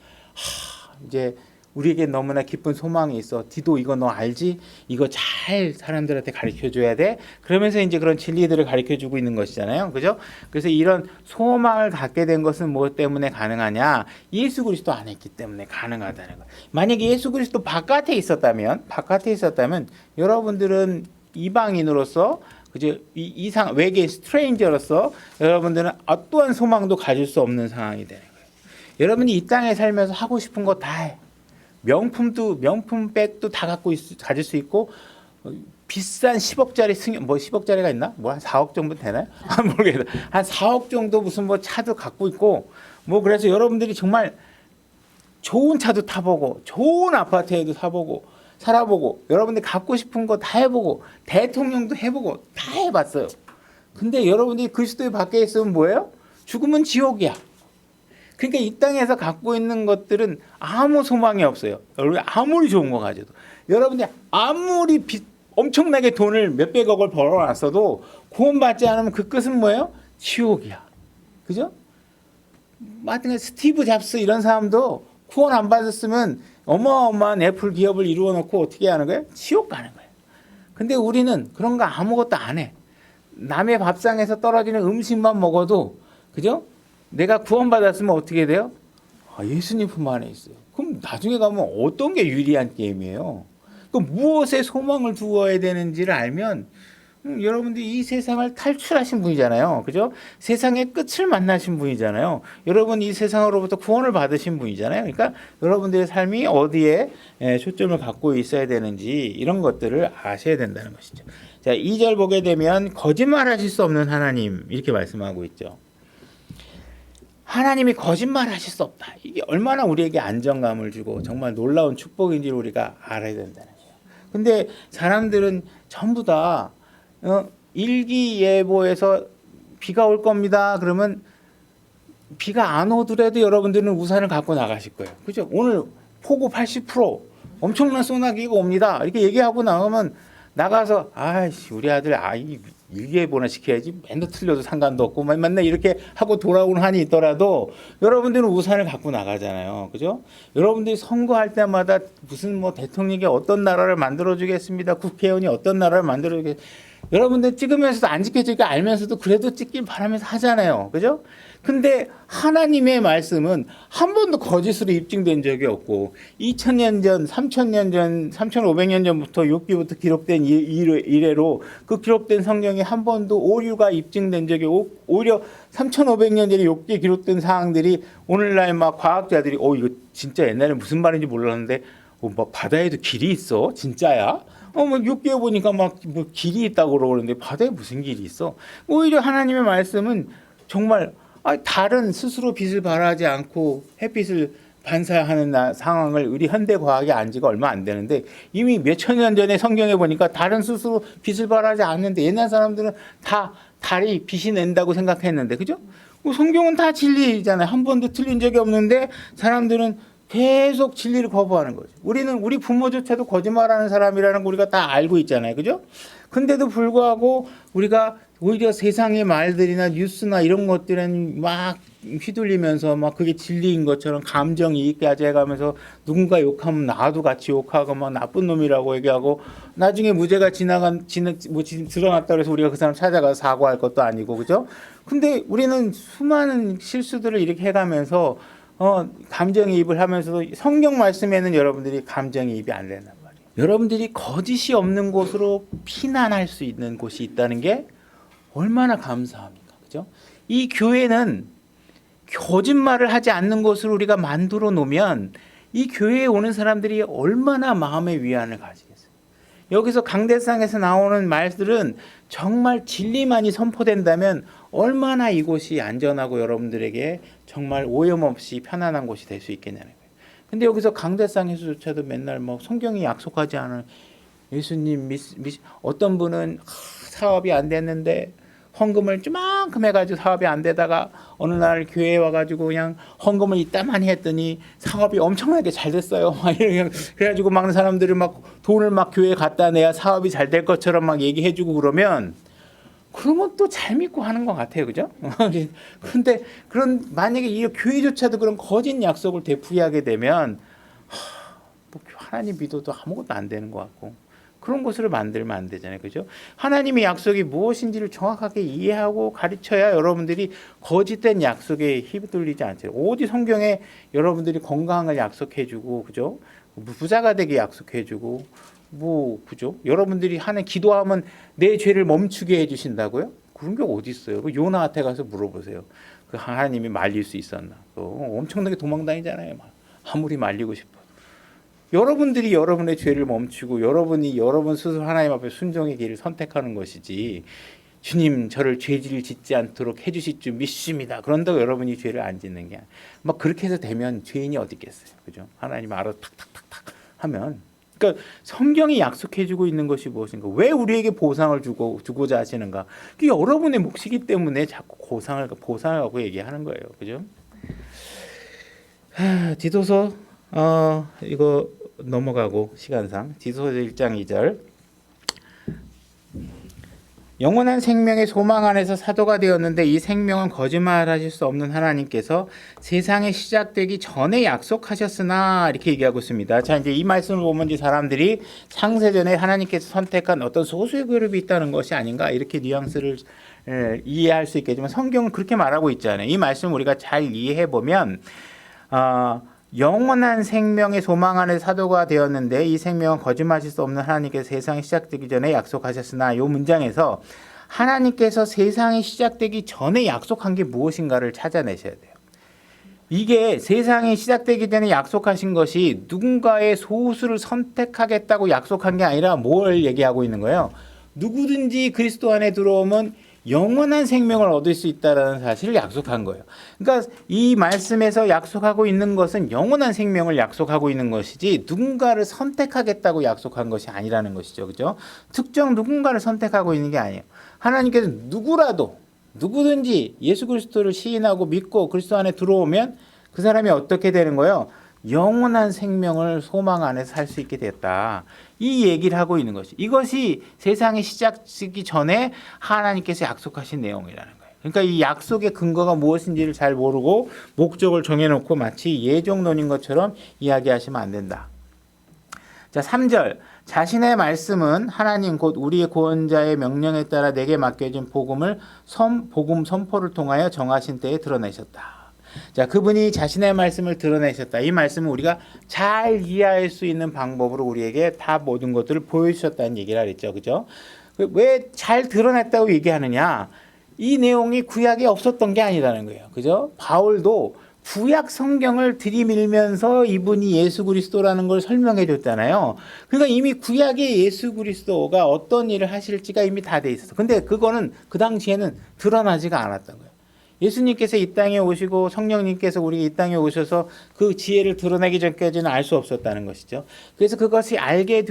이제 우리에게 너무나 기쁜 소망이 있어. 디도 이거 너 알지? 이거 잘 사람들한테 가르쳐줘야 돼. 그러면서 이제 그런 진리들을 가르쳐주고 있는 것이잖아요. 그죠? 그래서 이런 소망을 갖게 된 것은 무엇 때문에 가능하냐? 예수 그리스도 안에 있기 때문에 가능하다는 거예요. 만약에 예수 그리스도 바깥에 있었다면 여러분들은 이방인으로서 그죠? 이상 외계인 스트레인저로서 여러분들은 어떠한 소망도 가질 수 없는 상황이 되는 거예요. 여러분이 이 땅에 살면서 하고 싶은 거 다 해. 명품백도 다 가질 수 있고 비싼 10억짜리 승용 10억짜리가 있나? 한 4억 정도 되나요? 모르겠어요. 한 4억 정도 무슨 차도 갖고 있고 그래서 여러분들이 정말 좋은 차도 타보고 좋은 아파트에도 사보고 살아보고 여러분들이 갖고 싶은 거 다 해보고 대통령도 해보고 다 해봤어요. 근데 여러분들이 그리스도의 밖에 있으면 뭐예요? 죽으면 지옥이야. 그러니까 이 땅에서 갖고 있는 것들은 아무 소망이 없어요. 여러분 아무리 좋은 거 가져도 여러분들이 아무리 엄청나게 돈을 몇백억을 벌어놨어도 구원받지 않으면 그 끝은 뭐예요? 지옥이야. 그죠? 마찬가지 스티브 잡스 이런 사람도 구원 안 받았으면 어마어마한 애플 기업을 이루어 놓고 어떻게 하는 거예요? 지옥 가는 거예요. 근데 우리는 그런 거 아무것도 안 해. 남의 밥상에서 떨어지는 음식만 먹어도 그죠? 내가 구원받았으면 어떻게 돼요? 예수님 품 안에 있어요. 그럼 나중에 가면 어떤 게 유리한 게임이에요? 그 무엇에 소망을 두어야 되는지를 알면 여러분들이 이 세상을 탈출하신 분이잖아요. 그죠? 세상의 끝을 만나신 분이잖아요. 여러분 이 세상으로부터 구원을 받으신 분이잖아요. 그러니까 여러분들의 삶이 어디에 초점을 갖고 있어야 되는지 이런 것들을 아셔야 된다는 것이죠. 자, 2절 보게 되면 거짓말하실 수 없는 하나님 이렇게 말씀하고 있죠. 하나님이 거짓말하실 수 없다. 이게 얼마나 우리에게 안정감을 주고 정말 놀라운 축복인지를 우리가 알아야 된다는 거예요. 근데 사람들은 전부 다 일기예보에서 비가 올 겁니다. 그러면 비가 안 오더라도 여러분들은 우산을 갖고 나가실 거예요. 그죠? 오늘 폭우 80% 엄청난 소나기가 옵니다. 이렇게 얘기하고 나오면 나가서 아이씨 우리 아들 일기예보나 시켜야지 맨날 틀려도 상관도 없고 맨날 이렇게 하고 돌아오는 한이 있더라도 여러분들은 우산을 갖고 나가잖아요. 그죠? 여러분들이 선거할 때마다 무슨 뭐 대통령이 어떤 나라를 만들어주겠습니다. 국회의원이 어떤 나라를 만들어주겠습니다. 여러분들 찍으면서도 안 지켜지니까 알면서도 그래도 찍길 바라면서 하잖아요. 그죠? 근데 하나님의 말씀은 한 번도 거짓으로 입증된 적이 없고 2000년 전, 3000년 전, 3500년 전부터 욥기부터 기록된 이래로 그 기록된 성경에 한 번도 오류가 입증된 적이 없고 오히려 3500년 전에 욥기에 기록된 사항들이 오늘날 막 과학자들이 이거 진짜 옛날에 무슨 말인지 몰랐는데 뭐 바다에도 길이 있어? 진짜야? 뭐 욥기에 보니까 막 뭐 길이 있다고 그러는데 바다에 무슨 길이 있어? 오히려 하나님의 말씀은 정말 달은 스스로 빛을 발하지 않고 햇빛을 반사하는 상황을 우리 현대 과학이 안 지가 얼마 안 되는데 이미 몇천 년 전에 성경에 보니까 달은 스스로 빛을 발하지 않는데 옛날 사람들은 다 달이 빛이 낸다고 생각했는데 그죠? 성경은 다 진리잖아요. 한 번도 틀린 적이 없는데 사람들은 계속 진리를 거부하는 거죠. 우리 부모조차도 거짓말하는 사람이라는 거 우리가 다 알고 있잖아요. 그죠? 근데도 불구하고 우리가 오히려 세상의 말들이나 뉴스나 이런 것들은 막 휘둘리면서 막 그게 진리인 것처럼 감정이입까지 해가면서 누군가 욕하면 나도 같이 욕하고 막 나쁜 놈이라고 얘기하고 나중에 무죄가 드러났다 그래서 우리가 그 사람 찾아가서 사과할 것도 아니고 그죠? 근데 우리는 수많은 실수들을 이렇게 해가면서 감정이입을 하면서도 성경 말씀에는 여러분들이 감정이입이 안 된단 말이에요. 여러분들이 거짓이 없는 곳으로 피난할 수 있는 곳이 있다는 게 얼마나 감사합니까? 그죠? 이 교회는 거짓말을 하지 않는 곳으로 우리가 만들어 놓으면 이 교회에 오는 사람들이 얼마나 마음의 위안을 가지겠어요. 여기서 강대상에서 나오는 말들은 정말 진리만이 선포된다면 얼마나 이곳이 안전하고 여러분들에게 정말 오염 없이 편안한 곳이 될 수 있겠냐는 거예요. 근데 여기서 강대상에서조차도 맨날 뭐 성경이 약속하지 않은 예수님 어떤 분은 사업이 안 됐는데 헌금을 조만큼 해가지고 사업이 안 되다가 어느 날 교회에 와가지고 그냥 헌금을 이따만히 했더니 사업이 엄청나게 잘 됐어요. 막 그래가지고 막 사람들이 막 돈을 막 교회에 갖다 내야 사업이 잘 될 것처럼 막 얘기해주고 그러면 그런 것도 잘 믿고 하는 것 같아요, 그죠? 근데 만약에 이 교회조차도 그런 거짓 약속을 되풀이하게 되면 뭐 하나님 믿어도 아무것도 안 되는 것 같고. 그런 것으로 만들면 안 되잖아요. 그죠? 하나님의 약속이 무엇인지를 정확하게 이해하고 가르쳐야 여러분들이 거짓된 약속에 휘둘리지 않죠. 어디 성경에 여러분들이 건강을 약속해 주고 그죠? 부자가 되게 약속해 주고 그죠? 여러분들이 하는 기도하면 내 죄를 멈추게 해 주신다고요? 그런 게 어디 있어요? 요나한테 가서 물어보세요. 그 하나님이 말릴 수 있었나? 엄청나게 도망다니잖아요. 아무리 말리고 싶어. 여러분들이 여러분의 죄를 멈추고 여러분 스스로 하나님 앞에 순종의 길을 선택하는 것이지 주님 저를 죄를 짓지 않도록 해주실 줄 믿습니다. 그런다고 여러분이 죄를 안 짓는 게 막 그렇게 해서 되면 죄인이 어디 있겠어요. 그죠? 하나님 알아서 탁탁탁탁 하면 그러니까 성경이 약속해주고 있는 것이 무엇인가? 왜 우리에게 보상을 주고자 하시는가? 그게 여러분의 몫이기 때문에 자꾸 보상을 갖고 얘기하는 거예요. 그죠? 디도서 이거 넘어가고 시간상 디도서 1장 2절 영원한 생명의 소망 안에서 사도가 되었는데 이 생명은 거짓말하실 수 없는 하나님께서 세상이 시작되기 전에 약속하셨으나 이렇게 얘기하고 있습니다. 자 이제 이 말씀을 보면 이제 사람들이 창세전에 하나님께서 선택한 어떤 소수의 그룹이 있다는 것이 아닌가 이렇게 뉘앙스를 이해할 수 있겠지만 성경은 그렇게 말하고 있잖아요. 이 말씀 우리가 잘 이해해 보면 영원한 생명의 소망 안에 사도가 되었는데 이 생명은 거짓말할 수 없는 하나님께서 세상이 시작되기 전에 약속하셨으나 이 문장에서 하나님께서 세상이 시작되기 전에 약속한 게 무엇인가를 찾아내셔야 돼요. 이게 세상이 시작되기 전에 약속하신 것이 누군가의 소수를 선택하겠다고 약속한 게 아니라 뭘 얘기하고 있는 거예요? 누구든지 그리스도 안에 들어오면 영원한 생명을 얻을 수 있다는 사실을 약속한 거예요. 그러니까 이 말씀에서 약속하고 있는 것은 영원한 생명을 약속하고 있는 것이지 누군가를 선택하겠다고 약속한 것이 아니라는 것이죠. 그죠? 특정 누군가를 선택하고 있는 게 아니에요. 하나님께서 누구든지 예수 그리스도를 시인하고 믿고 그리스도 안에 들어오면 그 사람이 어떻게 되는 거예요? 영원한 생명을 소망 안에서 살 수 있게 됐다. 이 얘기를 하고 있는 것이. 이것이 세상이 시작되기 전에 하나님께서 약속하신 내용이라는 거예요. 그러니까 이 약속의 근거가 무엇인지를 잘 모르고 목적을 정해놓고 마치 예정론인 것처럼 이야기하시면 안 된다. 자, 3절. 자신의 말씀은 하나님 곧 우리의 구원자의 명령에 따라 내게 맡겨진 복음 선포를 통하여 정하신 때에 드러내셨다. 자, 그분이 자신의 말씀을 드러내셨다. 이 말씀은 우리가 잘 이해할 수 있는 방법으로 우리에게 다 모든 것들을 보여주셨다는 얘기를 하랬죠. 그죠? 왜 잘 드러냈다고 얘기하느냐? 이 내용이 구약에 없었던 게 아니라는 거예요. 그죠? 바울도 구약 성경을 들이밀면서 이분이 예수 그리스도라는 걸 설명해 줬잖아요. 그러니까 이미 구약의 예수 그리스도가 어떤 일을 하실지가 이미 다 돼 있었어. 근데 그거는 그 당시에는 드러나지가 않았던 거예요. 예수님께서 이 땅에 오시고 성령님께서 우리 이 땅에 오셔서 그 지혜를 드러내기 전까지는 알 수 없었다는 것이죠. 그래서 그것이 알게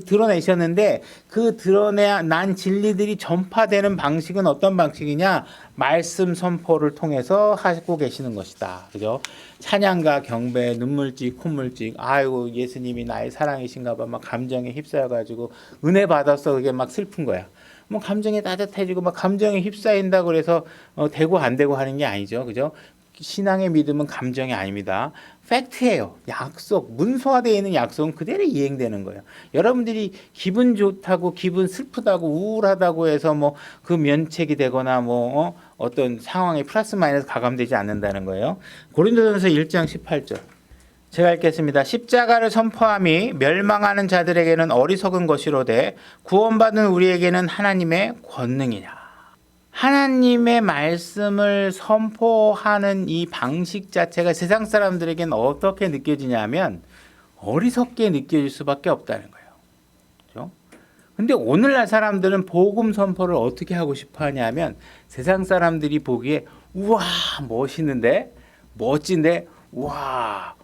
드러내셨는데 그 드러난 진리들이 전파되는 방식은 어떤 방식이냐? 말씀 선포를 통해서 하고 계시는 것이다. 그죠? 찬양과 경배, 눈물찍, 콧물찍, 아이고 예수님이 나의 사랑이신가 봐. 막 감정에 휩싸여가지고 은혜 받았어. 그게 막 슬픈 거야. 뭐 감정이 따뜻해지고 막 감정에 휩싸인다고 그래서 되고 안 되고 하는 게 아니죠. 그죠? 신앙의 믿음은 감정이 아닙니다. 팩트예요. 약속, 문서화되어 있는 약속은 그대로 이행되는 거예요. 여러분들이 기분 좋다고, 기분 슬프다고, 우울하다고 해서 뭐 그 면책이 되거나 뭐 어떤 상황에 플러스 마이너스 가감되지 않는다는 거예요. 고린도전서 1장 18절. 제가 읽겠습니다. 십자가를 선포함이 멸망하는 자들에게는 어리석은 것이로되 구원받은 우리에게는 하나님의 권능이냐. 하나님의 말씀을 선포하는 이 방식 자체가 세상 사람들에게는 어떻게 느껴지냐면 어리석게 느껴질 수밖에 없다는 거예요. 그렇죠? 근데 오늘날 사람들은 복음 선포를 어떻게 하고 싶어 하냐면 세상 사람들이 보기에 우와 멋있는데 멋진데 우와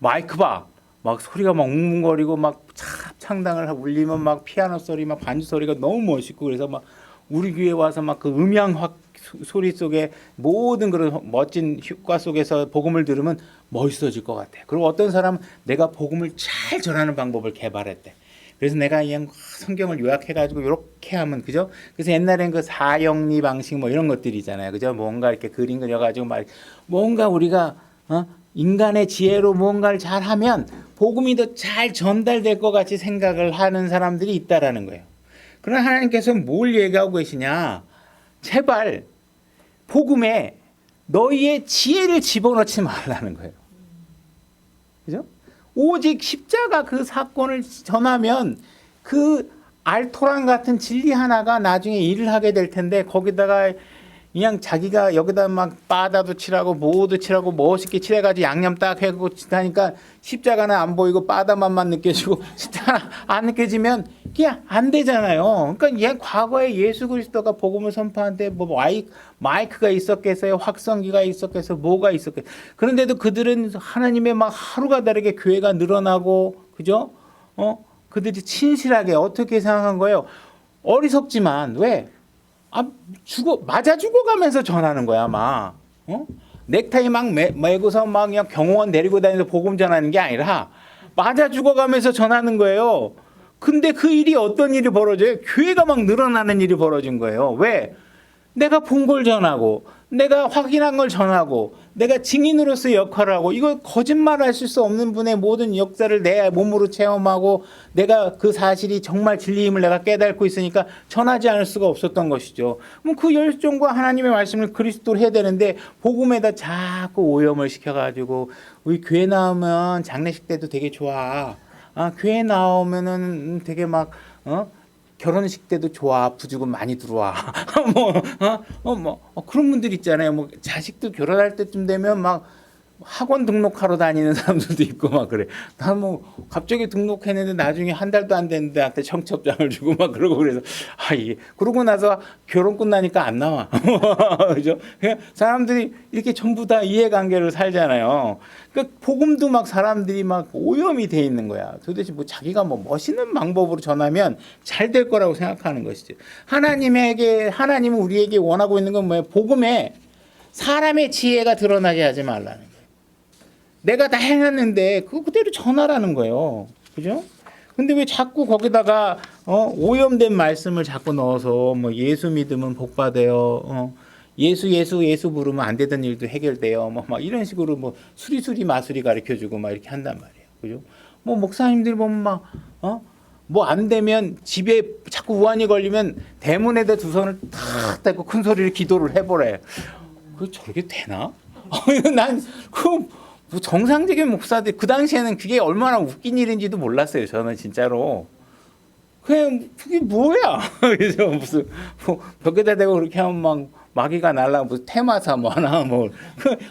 마이크 봐. 막 소리가 막 웅웅거리고 막 창당을 울리면 막 피아노 소리, 막 반주 소리가 너무 멋있고 그래서 막 우리 교회 와서 막 그 음향 소리 속에 모든 그런 멋진 효과 속에서 복음을 들으면 멋있어질 것 같아. 그리고 어떤 사람은 내가 복음을 잘 전하는 방법을 개발했대. 그래서 내가 그냥 성경을 요약해가지고 이렇게 하면 그죠? 그래서 옛날엔 그 사형리 방식 뭐 이런 것들이 있잖아요. 그죠? 뭔가 이렇게 그림 그려가지고 막 뭔가 우리가 인간의 지혜로 무언가를 잘하면 복음이 더 잘 전달될 것 같이 생각을 하는 사람들이 있다라는 거예요. 그러나 하나님께서 뭘 얘기하고 계시냐? 제발 복음에 너희의 지혜를 집어넣지 말라는 거예요. 그죠? 오직 십자가 그 사건을 전하면 그 알토란 같은 진리 하나가 나중에 일을 하게 될 텐데 거기다가 그냥 자기가 여기다 막 바다도 칠하고 뭐도 칠하고 멋있게 칠해가지고 양념 딱 해고 하니까 십자가는 안 보이고 바다만만 느껴지고 십자가 안 느껴지면 그냥 안 되잖아요. 그러니까 과거에 예수 그리스도가 복음을 선포하는데 뭐 마이크가 있었겠어요, 확성기가 있었겠어요, 뭐가 있었겠어요. 그런데도 그들은 하나님의 막 하루가 다르게 교회가 늘어나고 그죠? 그들이 친실하게 어떻게 생각한 거예요? 어리석지만 왜? 맞아 죽어가면서 전하는 거야, 아마. 넥타이 막 매고서 막 그냥 경호원 데리고 다니면서 복음 전하는 게 아니라 맞아 죽어가면서 전하는 거예요. 근데 그 일이 어떤 일이 벌어져요? 교회가 막 늘어나는 일이 벌어진 거예요. 왜? 내가 본 걸 전하고, 내가 확인한 걸 전하고, 내가 증인으로서의 역할을 하고 이거 거짓말할 수 없는 분의 모든 역사를 내 몸으로 체험하고 내가 그 사실이 정말 진리임을 내가 깨닫고 있으니까 전하지 않을 수가 없었던 것이죠. 그럼 그 열정과 하나님의 말씀을 그리스도로 해야 되는데 복음에다 자꾸 오염을 시켜가지고 우리 교회 나오면 장례식 때도 되게 좋아. 교회 나오면은 되게 막 결혼식 때도 좋아. 부주금 많이 들어와. 그런 분들 있잖아요. 뭐 자식도 결혼할 때쯤 되면 막 학원 등록하러 다니는 사람들도 있고 막 그래. 난 뭐 갑자기 등록했는데 나중에 한 달도 안 됐는데 나한테 청첩장을 주고 막 그러고 그래서 이게 그러고 나서 결혼 끝나니까 안 나와. 그죠? 사람들이 이렇게 전부 다 이해관계를 살잖아요. 그러니까 복음도 막 사람들이 막 오염이 돼 있는 거야. 도대체 뭐 자기가 뭐 멋있는 방법으로 전하면 잘 될 거라고 생각하는 것이지. 하나님은 우리에게 원하고 있는 건 뭐예요? 복음에 사람의 지혜가 드러나게 하지 말라는 거예요. 내가 다 해놨는데 그거 그대로 전하라는 거예요. 그죠? 근데 왜 자꾸 거기다가 오염된 말씀을 자꾸 넣어서 뭐 예수 믿으면 복 받아요. 예수 부르면 안 되던 일도 해결돼요. 뭐 막 이런 식으로 뭐 수리수리 마수리 가르쳐 주고 막 이렇게 한단 말이에요. 그죠? 뭐 목사님들 보면 막 뭐 안 되면 집에 자꾸 우환이 걸리면 대문에다 두 손을 탁 대고 큰 소리로 기도를 해보래. 그 저게 되나? 난 뭐 정상적인 목사들 그 당시에는 그게 얼마나 웃긴 일인지도 몰랐어요. 저는 진짜로 그냥 그게 뭐야? 그래서 무슨 뭐 벽에다 대고 그렇게 하면 막 마귀가 날라 무슨 테마사 뭐 하나 뭐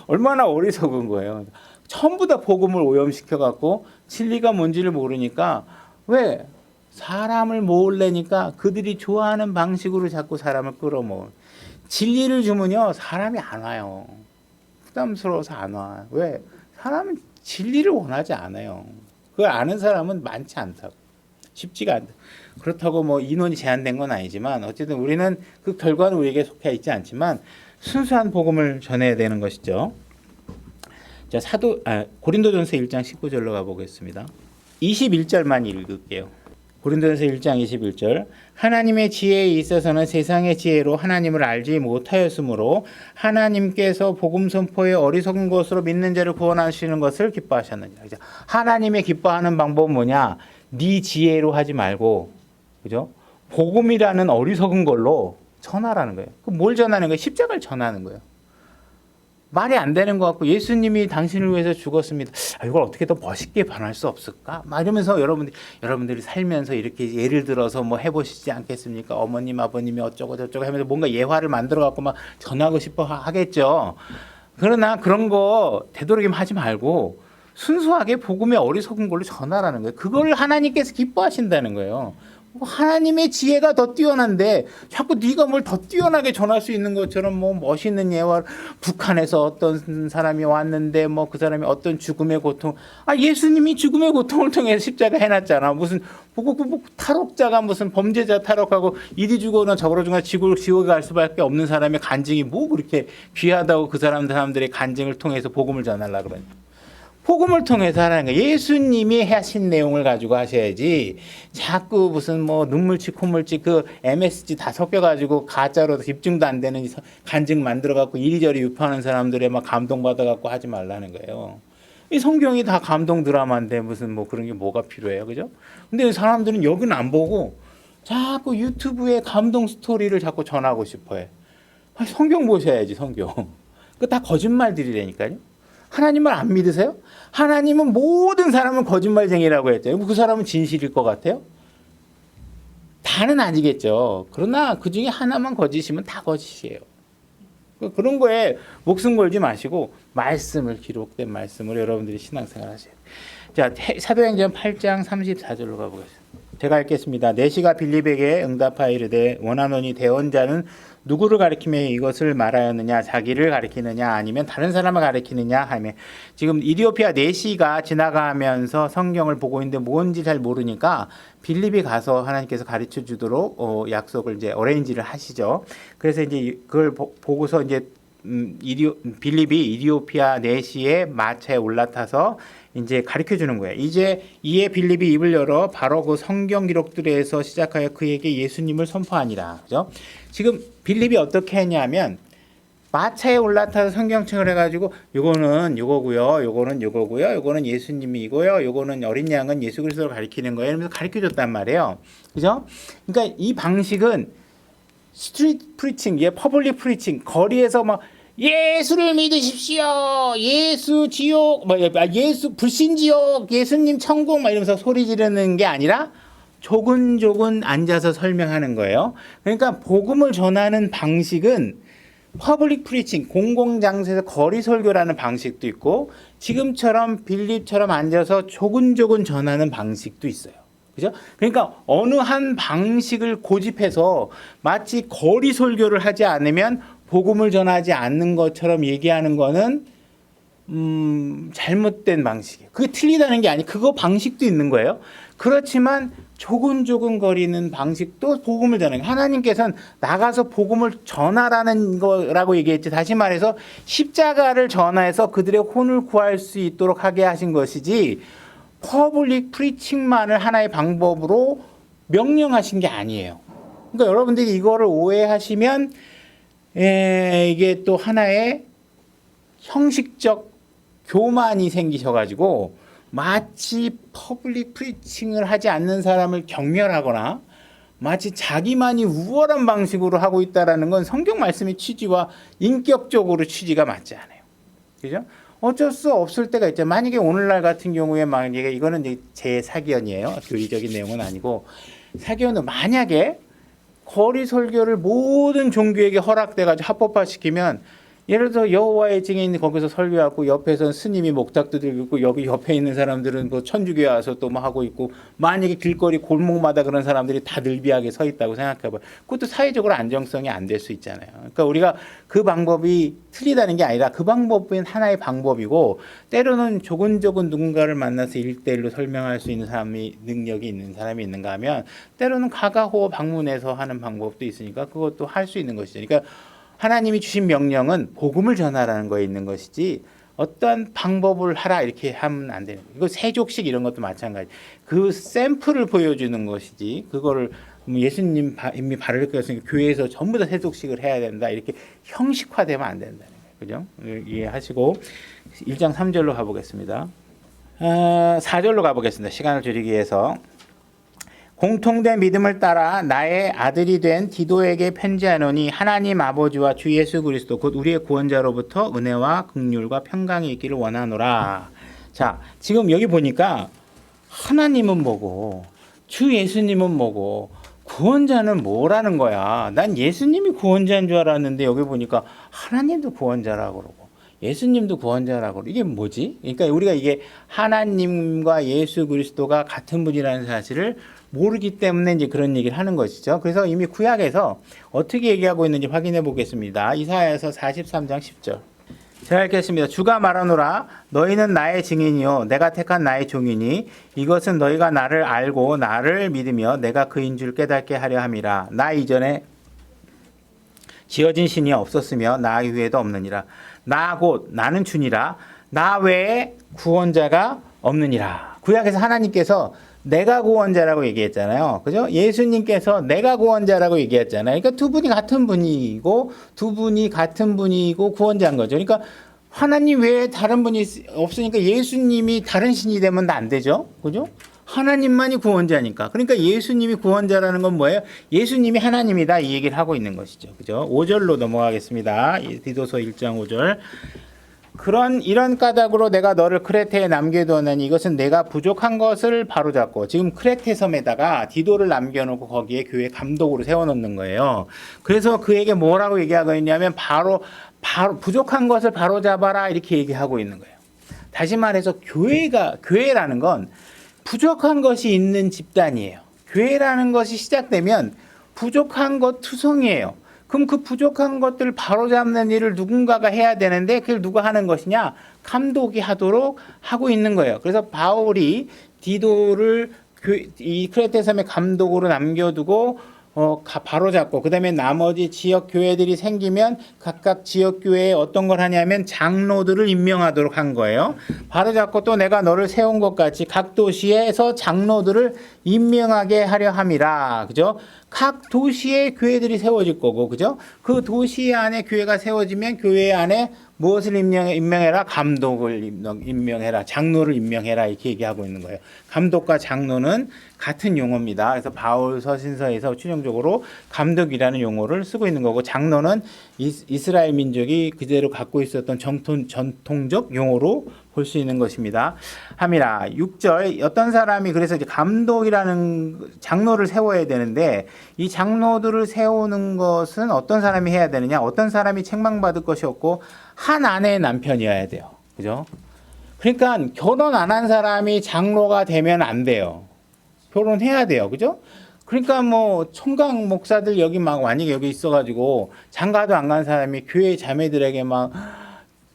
얼마나 어리석은 거예요. 전부 다 복음을 오염시켜 갖고 진리가 뭔지를 모르니까 왜 사람을 모으려니까 그들이 좋아하는 방식으로 자꾸 사람을 끌어모을. 진리를 주면요 사람이 안 와요. 부담스러워서 안 와. 왜? 사람은 진리를 원하지 않아요. 그걸 아는 사람은 많지 않다고. 쉽지가 않다. 그렇다고 뭐 인원이 제한된 건 아니지만 어쨌든 우리는 그 결과는 우리에게 속해 있지 않지만 순수한 복음을 전해야 되는 것이죠. 자, 고린도전서 1장 19절로 가보겠습니다. 21절만 읽을게요. 고린도전서 1장 21절 하나님의 지혜에 있어서는 세상의 지혜로 하나님을 알지 못하였으므로 하나님께서 복음 선포에 어리석은 것으로 믿는 자를 구원하시는 것을 기뻐하셨느니라. 하나님의 기뻐하는 방법은 뭐냐? 네 지혜로 하지 말고 그죠? 복음이라는 어리석은 걸로 전하라는 거예요. 뭘 전하는 거예요? 십자가를 전하는 거예요. 말이 안 되는 것 같고 예수님이 당신을 위해서 죽었습니다. 이걸 어떻게 더 멋있게 변할 수 없을까? 막 이러면서 여러분들이 살면서 이렇게 예를 들어서 뭐 해보시지 않겠습니까? 어머님, 아버님이 어쩌고 저쩌고 하면서 뭔가 예화를 만들어 갖고 막 전하고 싶어 하겠죠. 그러나 그런 거 되도록이면 하지 말고 순수하게 복음의 어리석은 걸로 전하라는 거예요. 그걸 하나님께서 기뻐하신다는 거예요. 하나님의 지혜가 더 뛰어난데 자꾸 네가 뭘 더 뛰어나게 전할 수 있는 것처럼 뭐 멋있는 예화 북한에서 어떤 사람이 왔는데 뭐 그 사람이 어떤 죽음의 고통 예수님이 죽음의 고통을 통해 십자가 해놨잖아. 무슨 탈옥자가 무슨 범죄자 탈옥하고 이리 죽거나 저거로 죽거나 지옥에 갈 수밖에 없는 사람의 간증이 뭐 그렇게 귀하다고 그 사람들의 간증을 통해서 복음을 전하려고 그러냐. 복음을 통해서 하라는 거예요. 예수님이 하신 내용을 가지고 하셔야지 자꾸 무슨 뭐 눈물치 콧물치 그 MSG 다 섞여가지고 가짜로 입증도 안 되는 간증 만들어갖고 이리저리 유포하는 사람들의 막 감동받아갖고 하지 말라는 거예요. 이 성경이 다 감동 드라마인데 무슨 뭐 그런 게 뭐가 필요해요. 그죠? 근데 사람들은 여기는 안 보고 자꾸 유튜브에 감동 스토리를 자꾸 전하고 싶어 해. 성경 보셔야지 성경. 그거 다 거짓말들이라니까요. 하나님을 안 믿으세요? 하나님은 모든 사람은 거짓말쟁이라고 했죠. 그 사람은 진실일 것 같아요? 다는 아니겠죠. 그러나 그 중에 하나만 거짓이면 다 거짓이에요. 그런 거에 목숨 걸지 마시고 기록된 말씀으로 여러분들이 신앙생활 하세요. 자, 사도행전 8장 34절로 가보겠습니다. 제가 읽겠습니다. 내시가 빌립에게 응답하여 이르되 원하노니 대언자는 누구를 가리키며 이것을 말하였느냐 자기를 가리키느냐 아니면 다른 사람을 가리키느냐 하며 지금 이디오피아 내시가 지나가면서 성경을 보고 있는데 뭔지 잘 모르니까 빌립이 가서 하나님께서 가르쳐 주도록 약속을 이제 어레인지를 하시죠. 그래서 이제 그걸 보고서 이제 빌립이 이디오피아 내시의 마차에 올라타서 이제 가르쳐 주는 거예요. 이에 빌립이 입을 열어 바로 그 성경 기록들에서 시작하여 그에게 예수님을 선포하니라. 그죠? 지금 빌립이 어떻게 했냐면 마차에 올라타서 성경책을 해가지고 요거는 요거고요, 요거는 요거고요, 요거는 예수님이고요, 요거는 어린 양은 예수 그리스도를 가리키는 거예요. 이러면서 가르쳐줬단 말이에요. 그죠? 그러니까 이 방식은 스트리트 프리칭, 퍼블릭 프리칭, 거리에서 막 예수를 믿으십시오, 예수 지옥, 예수 불신 지옥, 예수님 천국 막 이러면서 소리 지르는 게 아니라 조근조근 앉아서 설명하는 거예요. 그러니까 복음을 전하는 방식은 퍼블릭 프리칭, 공공장소에서 거리 설교라는 방식도 있고 지금처럼 빌립처럼 앉아서 조근조근 전하는 방식도 있어요. 그죠? 그러니까 어느 한 방식을 고집해서 마치 거리 설교를 하지 않으면 복음을 전하지 않는 것처럼 얘기하는 거는 잘못된 방식이에요. 그게 틀리다는 게 아니, 그거 방식도 있는 거예요. 그렇지만 조근조근 거리는 방식도 복음을 전하는 거예요. 하나님께서는 나가서 복음을 전하라는 거라고 얘기했지. 다시 말해서 십자가를 전하여서 그들의 혼을 구할 수 있도록 하게 하신 것이지 퍼블릭 프리칭만을 하나의 방법으로 명령하신 게 아니에요. 그러니까 여러분들이 이거를 오해하시면 이게 또 하나의 형식적 교만이 생기셔가지고 마치 퍼블릭 프리칭을 하지 않는 사람을 경멸하거나 마치 자기만이 우월한 방식으로 하고 있다는 건 성경 말씀의 취지와 인격적으로 취지가 맞지 않아요. 그죠? 어쩔 수 없을 때가 있죠. 만약에 오늘날 같은 경우에 만약에 이거는 이제 제 사견이에요. 교리적인 내용은 아니고 사견은 만약에 거리 설교를 모든 종교에게 허락돼가지고 합법화시키면 예를 들어 여호와의 증인이 거기서 설교하고 옆에서 스님이 목탁도 들고 있고 여기 옆에 있는 사람들은 뭐 천주교에 와서 또 뭐 하고 있고 만약에 길거리 골목마다 그런 사람들이 다 늘비하게 서 있다고 생각해봐요. 그것도 사회적으로 안정성이 안 될 수 있잖아요. 그러니까 우리가 그 방법이 틀리다는 게 아니라 그 방법은 하나의 방법이고 때로는 조근조근 누군가를 만나서 1대1로 설명할 수 있는 사람이 능력이 있는 사람이 있는가 하면 때로는 가가호호 방문해서 하는 방법도 있으니까 그것도 할 수 있는 것이죠. 그러니까 하나님이 주신 명령은 복음을 전하라는 거에 있는 것이지 어떤 방법을 하라 이렇게 하면 안 되는 거예요. 이거 세족식 이런 것도 마찬가지. 그 샘플을 보여주는 것이지 그거를 예수님 이미 바를 것은 교회에서 전부 다 세족식을 해야 된다 이렇게 형식화되면 안 된다는 거예요. 그죠? 이해하시고 1장 3절로 가보겠습니다. 4절로 가보겠습니다. 시간을 줄이기 위해서. 공통된 믿음을 따라 나의 아들이 된 디도에게 편지하노니 하나님 아버지와 주 예수 그리스도 곧 우리의 구원자로부터 은혜와 긍휼과 평강이 있기를 원하노라. 자, 지금 여기 보니까 하나님은 뭐고 주 예수님은 뭐고 구원자는 뭐라는 거야. 난 예수님이 구원자인 줄 알았는데 여기 보니까 하나님도 구원자라고 그러고 예수님도 구원자라고 그러고 이게 뭐지? 그러니까 우리가 이게 하나님과 예수 그리스도가 같은 분이라는 사실을 모르기 때문에 이제 그런 얘기를 하는 것이죠. 그래서 이미 구약에서 어떻게 얘기하고 있는지 확인해 보겠습니다. 이사야서 43장 10절. 제가 읽겠습니다. 주가 말하노라 너희는 나의 증인이요 내가 택한 나의 종이니 이것은 너희가 나를 알고 나를 믿으며 내가 그인 줄 깨닫게 하려 함이라. 나 이전에 지어진 신이 없었으며 나 이후에도 없느니라. 나 곧 나는 주니라. 나 외에 구원자가 없느니라. 구약에서 하나님께서 내가 구원자라고 얘기했잖아요. 그죠? 예수님께서 내가 구원자라고 얘기했잖아요. 그러니까 두 분이 같은 분이고 두 분이 같은 분이고 구원자인 거죠. 그러니까 하나님 외에 다른 분이 없으니까 예수님이 다른 신이 되면 안 되죠. 그죠? 하나님만이 구원자니까. 그러니까 예수님이 구원자라는 건 뭐예요? 예수님이 하나님이다 이 얘기를 하고 있는 것이죠. 그죠? 5절로 넘어가겠습니다. 디도서 1장 5절. 이런 까닭으로 내가 너를 크레테에 남겨두었나니 이것은 내가 부족한 것을 바로잡고 지금 크레테 섬에다가 디도를 남겨놓고 거기에 교회 감독으로 세워놓는 거예요. 그래서 그에게 뭐라고 얘기하고 있냐면 바로 부족한 것을 바로잡아라 이렇게 얘기하고 있는 거예요. 다시 말해서 교회라는 건 부족한 것이 있는 집단이에요. 교회라는 것이 시작되면 부족한 것 투성이에요. 그럼 그 부족한 것들을 바로잡는 일을 누군가가 해야 되는데 그걸 누가 하는 것이냐? 감독이 하도록 하고 있는 거예요. 그래서 바울이 디도를 이 크레테 섬의 감독으로 남겨두고 바로 잡고 그다음에 나머지 지역 교회들이 생기면 각각 지역 교회에 어떤 걸 하냐면 장로들을 임명하도록 한 거예요. 바로 잡고 또 내가 너를 세운 것 같이 각 도시에서 장로들을 임명하게 하려 함이라. 그죠? 각 도시에 교회들이 세워질 거고, 그죠? 그 도시 안에 교회가 세워지면 교회 안에 무엇을 임명해라? 감독을 임명해라. 장로를 임명해라. 이렇게 얘기하고 있는 거예요. 감독과 장로는 같은 용어입니다. 그래서 바울 서신서에서 추정적으로 감독이라는 용어를 쓰고 있는 거고, 장로는 이스라엘 민족이 그대로 갖고 있었던 전통적 용어로 볼 수 있는 것입니다. 함이라. 6절 어떤 사람이 그래서 이제 감독이라는 장로를 세워야 되는데 이 장로들을 세우는 것은 어떤 사람이 해야 되느냐? 어떤 사람이 책망받을 것이 없고 한 아내의 남편이어야 돼요. 그죠? 그러니까 결혼 안 한 사람이 장로가 되면 안 돼요. 결혼해야 돼요. 그죠? 그러니까 뭐 총각 목사들 여기 막 만약에 여기 있어가지고 장가도 안 간 사람이 교회 자매들에게 막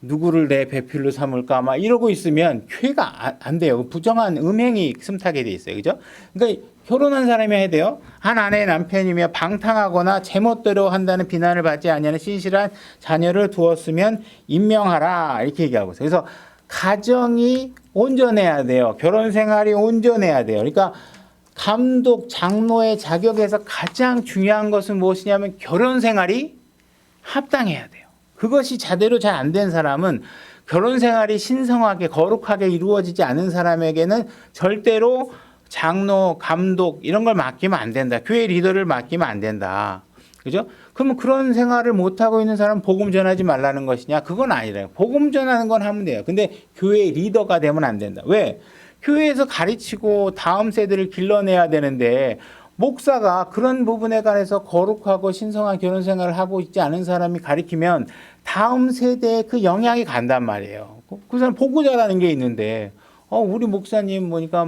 누구를 내 배필로 삼을까 막 이러고 있으면 교회가 안 돼요. 부정한 음행이 숨타게 돼 있어요. 그죠? 그러니까 결혼한 사람이 해야 돼요. 한 아내의 남편이며 방탕하거나 제멋대로 한다는 비난을 받지 아니하는 신실한 자녀를 두었으면 임명하라 이렇게 얘기하고 있어요. 그래서 가정이 온전해야 돼요. 결혼 생활이 온전해야 돼요. 그러니까 감독, 장로의 자격에서 가장 중요한 것은 무엇이냐면 결혼 생활이 합당해야 돼요. 그것이 제대로 잘 안 된 사람은 결혼 생활이 신성하게 거룩하게 이루어지지 않은 사람에게는 절대로 장로, 감독 이런 걸 맡기면 안 된다. 교회 리더를 맡기면 안 된다. 그죠? 그러면 그런 생활을 못하고 있는 사람은 복음 전하지 말라는 것이냐? 그건 아니래요. 복음 전하는 건 하면 돼요. 근데 교회 리더가 되면 안 된다. 왜? 교회에서 가르치고 다음 세대를 길러내야 되는데 목사가 그런 부분에 관해서 거룩하고 신성한 결혼 생활을 하고 있지 않은 사람이 가르치면 다음 세대에 그 영향이 간단 말이에요. 그 사람 보고자라는 게 있는데, 우리 목사님 보니까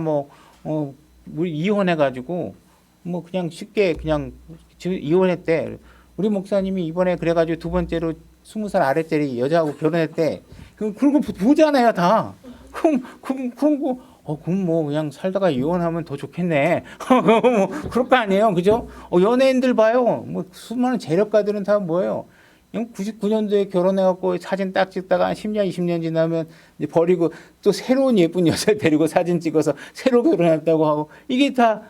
우리 이혼해가지고 뭐 그냥 쉽게 그냥 이혼했대. 우리 목사님이 이번에 그래가지고 두 번째로 20살 아래짜리 여자하고 결혼했대. 그리고 보잖아요, 다. 그럼 뭐 그냥 살다가 이혼하면 더 좋겠네. 뭐 그럴 거 아니에요, 그죠? 연예인들 봐요. 뭐 수많은 재력가들은 다 뭐예요? 99년도에 결혼해갖고 사진 딱 찍다가 10년, 20년 지나면 이제 버리고 또 새로운 예쁜 여자를 데리고 사진 찍어서 새로 결혼했다고 하고 이게 다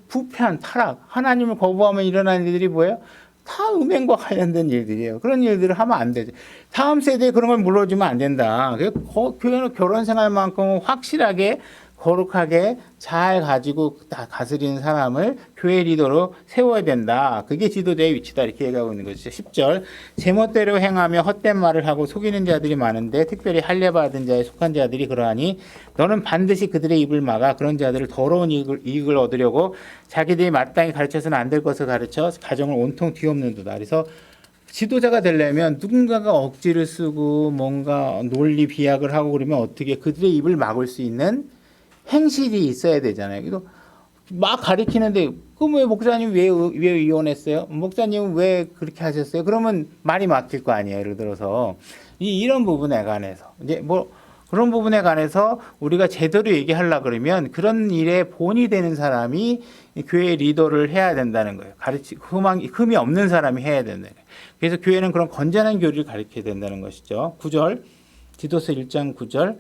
부패한 타락, 하나님을 거부하면 일어나는 일들이 뭐예요? 다 음행과 관련된 일들이에요. 그런 일들을 하면 안 되죠. 다음 세대에 그런 걸 물어주면 안 된다. 교회는 결혼 생활만큼 확실하게 거룩하게 잘 가지고 다 다스리는 사람을 교회 리더로 세워야 된다. 그게 지도자의 위치다. 이렇게 얘기하고 있는 거죠. 10절 제멋대로 행하며 헛된 말을 하고 속이는 자들이 많은데 특별히 할례받은 자에 속한 자들이 그러하니 너는 반드시 그들의 입을 막아 그런 자들을 더러운 이익을 얻으려고 자기들이 마땅히 가르쳐서는 안 될 것을 가르쳐 가정을 온통 뒤엎는도다. 그래서 지도자가 되려면 누군가가 억지를 쓰고 뭔가 논리 비약을 하고 그러면 어떻게 그들의 입을 막을 수 있는 행실이 있어야 되잖아요. 그래서 막 가리키는데 그럼 왜 목사님 왜 이혼했어요? 목사님은 왜 그렇게 하셨어요? 그러면 말이 막힐 거 아니에요. 예를 들어서 이런 부분에 관해서 이제 뭐 그런 부분에 관해서 우리가 제대로 얘기하려 그러면 그런 일에 본이 되는 사람이 교회 리더를 해야 된다는 거예요. 흠이 없는 사람이 해야 된다는 거예요. 그래서 교회는 그런 건전한 교리를 가르쳐야 된다는 것이죠. 9절 디도서 1장 9절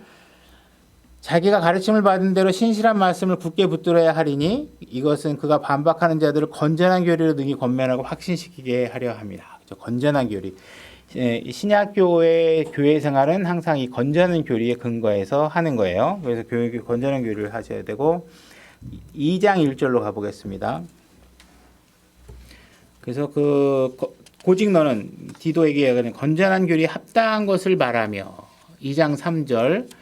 자기가 가르침을 받은 대로 신실한 말씀을 굳게 붙들어야 하리니 이것은 그가 반박하는 자들을 건전한 교리로 능히 권면하고 확신시키게 하려 합니다. 그렇죠? 건전한 교리. 신약교회 교회 생활은 항상 이 건전한 교리에 근거해서 하는 거예요. 그래서 교회 건전한 교리를 하셔야 되고 2장 1절로 가보겠습니다. 그래서 고직 너는 디도에게 얘기하는 건전한 교리에 합당한 것을 말하며 2장 3절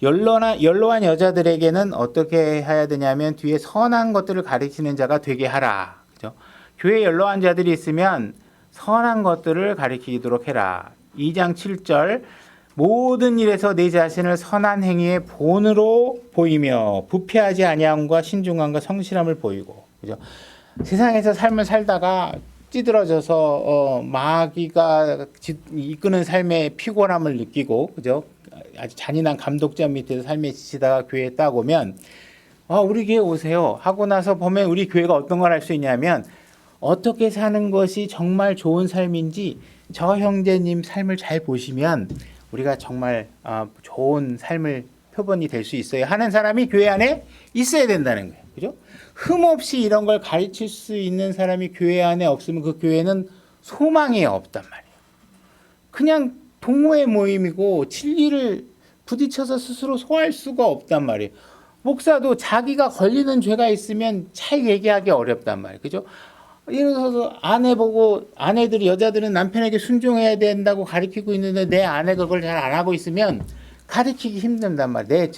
연로한 여자들에게는 어떻게 해야 되냐면 뒤에 선한 것들을 가르치는 자가 되게 하라. 그죠? 교회에 연로한 자들이 있으면 선한 것들을 가르치도록 해라. 2장 7절 모든 일에서 내 자신을 선한 행위의 본으로 보이며 부패하지 아니함과 신중함과 성실함을 보이고. 그죠? 세상에서 삶을 살다가 찌들어져서 마귀가 이끄는 삶의 피곤함을 느끼고, 그죠? 아주 잔인한 감독자 밑에서 삶에 지치다가 교회에 딱 오면 우리 교회 오세요 하고 나서 보면 우리 교회가 어떤 걸 할 수 있냐면 어떻게 사는 것이 정말 좋은 삶인지 저 형제님 삶을 잘 보시면 우리가 정말 좋은 삶을 표본이 될 수 있어요 하는 사람이 교회 안에 있어야 된다는 거예요. 그죠? 흠없이 이런 걸 가르칠 수 있는 사람이 교회 안에 없으면 그 교회는 소망이 없단 말이에요. 그냥 동호회 모임이고 진리를 부딪혀서 스스로 소화할 수가 없단 말이에요. 목사도 자기가 걸리는 죄가 있으면 잘 얘기하기 어렵단 말이에요. 그죠? 예를 들어서 아내 보고 아내들이 여자들은 남편에게 순종해야 된다고 가르치고 있는데 내 아내가 그걸 잘 안 하고 있으면 가르치기 힘든단 말이에요.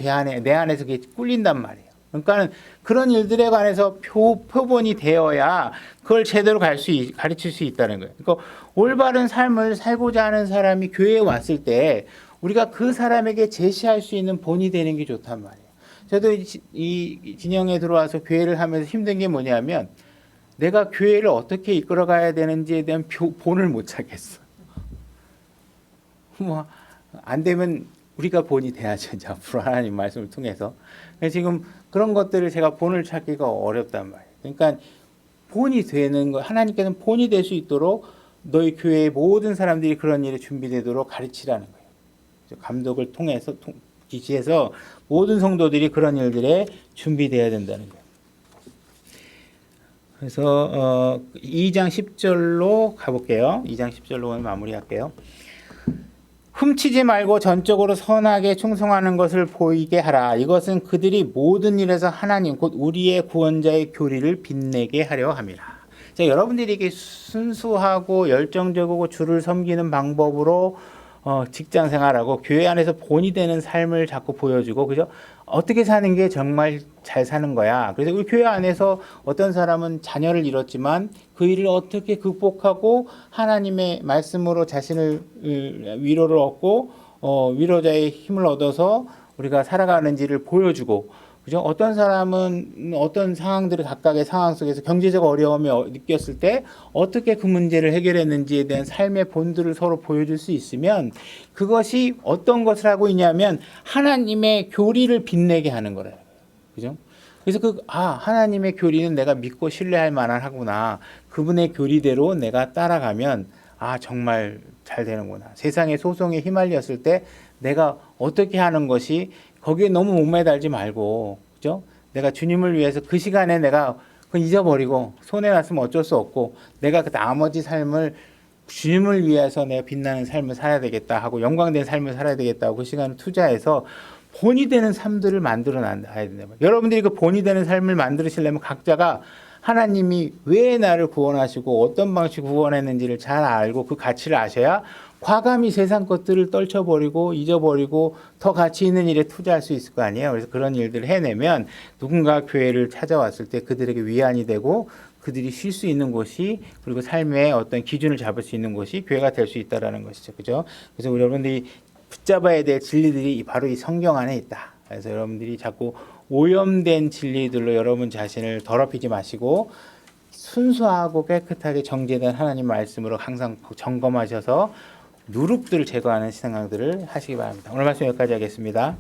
내 안에서 그게 꿀린단 말이에요. 그러니까 그런 일들에 관해서 표본이 되어야 그걸 제대로 가르칠 수 있다는 거예요. 그러니까 올바른 삶을 살고자 하는 사람이 교회에 왔을 때 우리가 그 사람에게 제시할 수 있는 본이 되는 게 좋단 말이에요. 저도 이 진영에 들어와서 교회를 하면서 힘든 게 뭐냐면 내가 교회를 어떻게 이끌어가야 되는지에 대한 본을 못 찾겠어. 뭐 안 되면 우리가 본이 돼야죠. 이제 앞으로 하나님 말씀을 통해서. 지금 그런 것들을 제가 본을 찾기가 어렵단 말이에요. 그러니까 본이 되는 거, 하나님께서는 본이 될 수 있도록 너희 교회의 모든 사람들이 그런 일에 준비되도록 가르치라는 거예요. 감독을 통해서 지시해서 모든 성도들이 그런 일들에 준비돼야 된다는 거예요. 그래서 2장 10절로 가볼게요. 2장 10절로 오늘 마무리할게요. 훔치지 말고 전적으로 선하게 충성하는 것을 보이게 하라. 이것은 그들이 모든 일에서 하나님 곧 우리의 구원자의 교리를 빛내게 하려 함이라. 자, 여러분들이 이게 순수하고 열정적이고 주를 섬기는 방법으로 직장 생활하고 교회 안에서 본이 되는 삶을 자꾸 보여주고, 그죠? 어떻게 사는 게 정말 잘 사는 거야. 그래서 우리 교회 안에서 어떤 사람은 자녀를 잃었지만 그 일을 어떻게 극복하고 하나님의 말씀으로 자신을 위로를 얻고 위로자의 힘을 얻어서 우리가 살아가는지를 보여주고, 그죠? 어떤 사람은 어떤 상황들을 각각의 상황 속에서 경제적 어려움을 느꼈을 때 어떻게 그 문제를 해결했는지에 대한 삶의 본들을 서로 보여줄 수 있으면 그것이 어떤 것을 하고 있냐면 하나님의 교리를 빛내게 하는 거래요. 그죠? 그래서 하나님의 교리는 내가 믿고 신뢰할 만한 하구나. 그분의 교리대로 내가 따라가면 정말 잘 되는구나. 세상의 소송에 휘말렸을 때 내가 어떻게 하는 것이 거기에 너무 목매달지 말고, 그죠? 내가 주님을 위해서 그 시간에 내가 그걸 잊어버리고 손해 났으면 어쩔 수 없고 내가 그 나머지 삶을 주님을 위해서 내가 빛나는 삶을 살아야 되겠다 하고 영광된 삶을 살아야 되겠다 하고 그 시간을 투자해서 본이 되는 삶들을 만들어 놔야 된다. 여러분들이 그 본이 되는 삶을 만드시려면 각자가 하나님이 왜 나를 구원하시고 어떤 방식으로 구원했는지를 잘 알고 그 가치를 아셔야 과감히 세상 것들을 떨쳐버리고 잊어버리고 더 가치 있는 일에 투자할 수 있을 거 아니에요. 그래서 그런 일들을 해내면 누군가 교회를 찾아왔을 때 그들에게 위안이 되고 그들이 쉴 수 있는 곳이, 그리고 삶의 어떤 기준을 잡을 수 있는 곳이 교회가 될 수 있다라는 것이죠. 그죠? 그래서 우리 여러분들이 붙잡아야 될 진리들이 바로 이 성경 안에 있다. 그래서 여러분들이 자꾸 오염된 진리들로 여러분 자신을 더럽히지 마시고 순수하고 깨끗하게 정제된 하나님 말씀으로 항상 점검하셔서 누룩들을 제거하는 신앙들을 하시기 바랍니다. 오늘 말씀 여기까지 하겠습니다.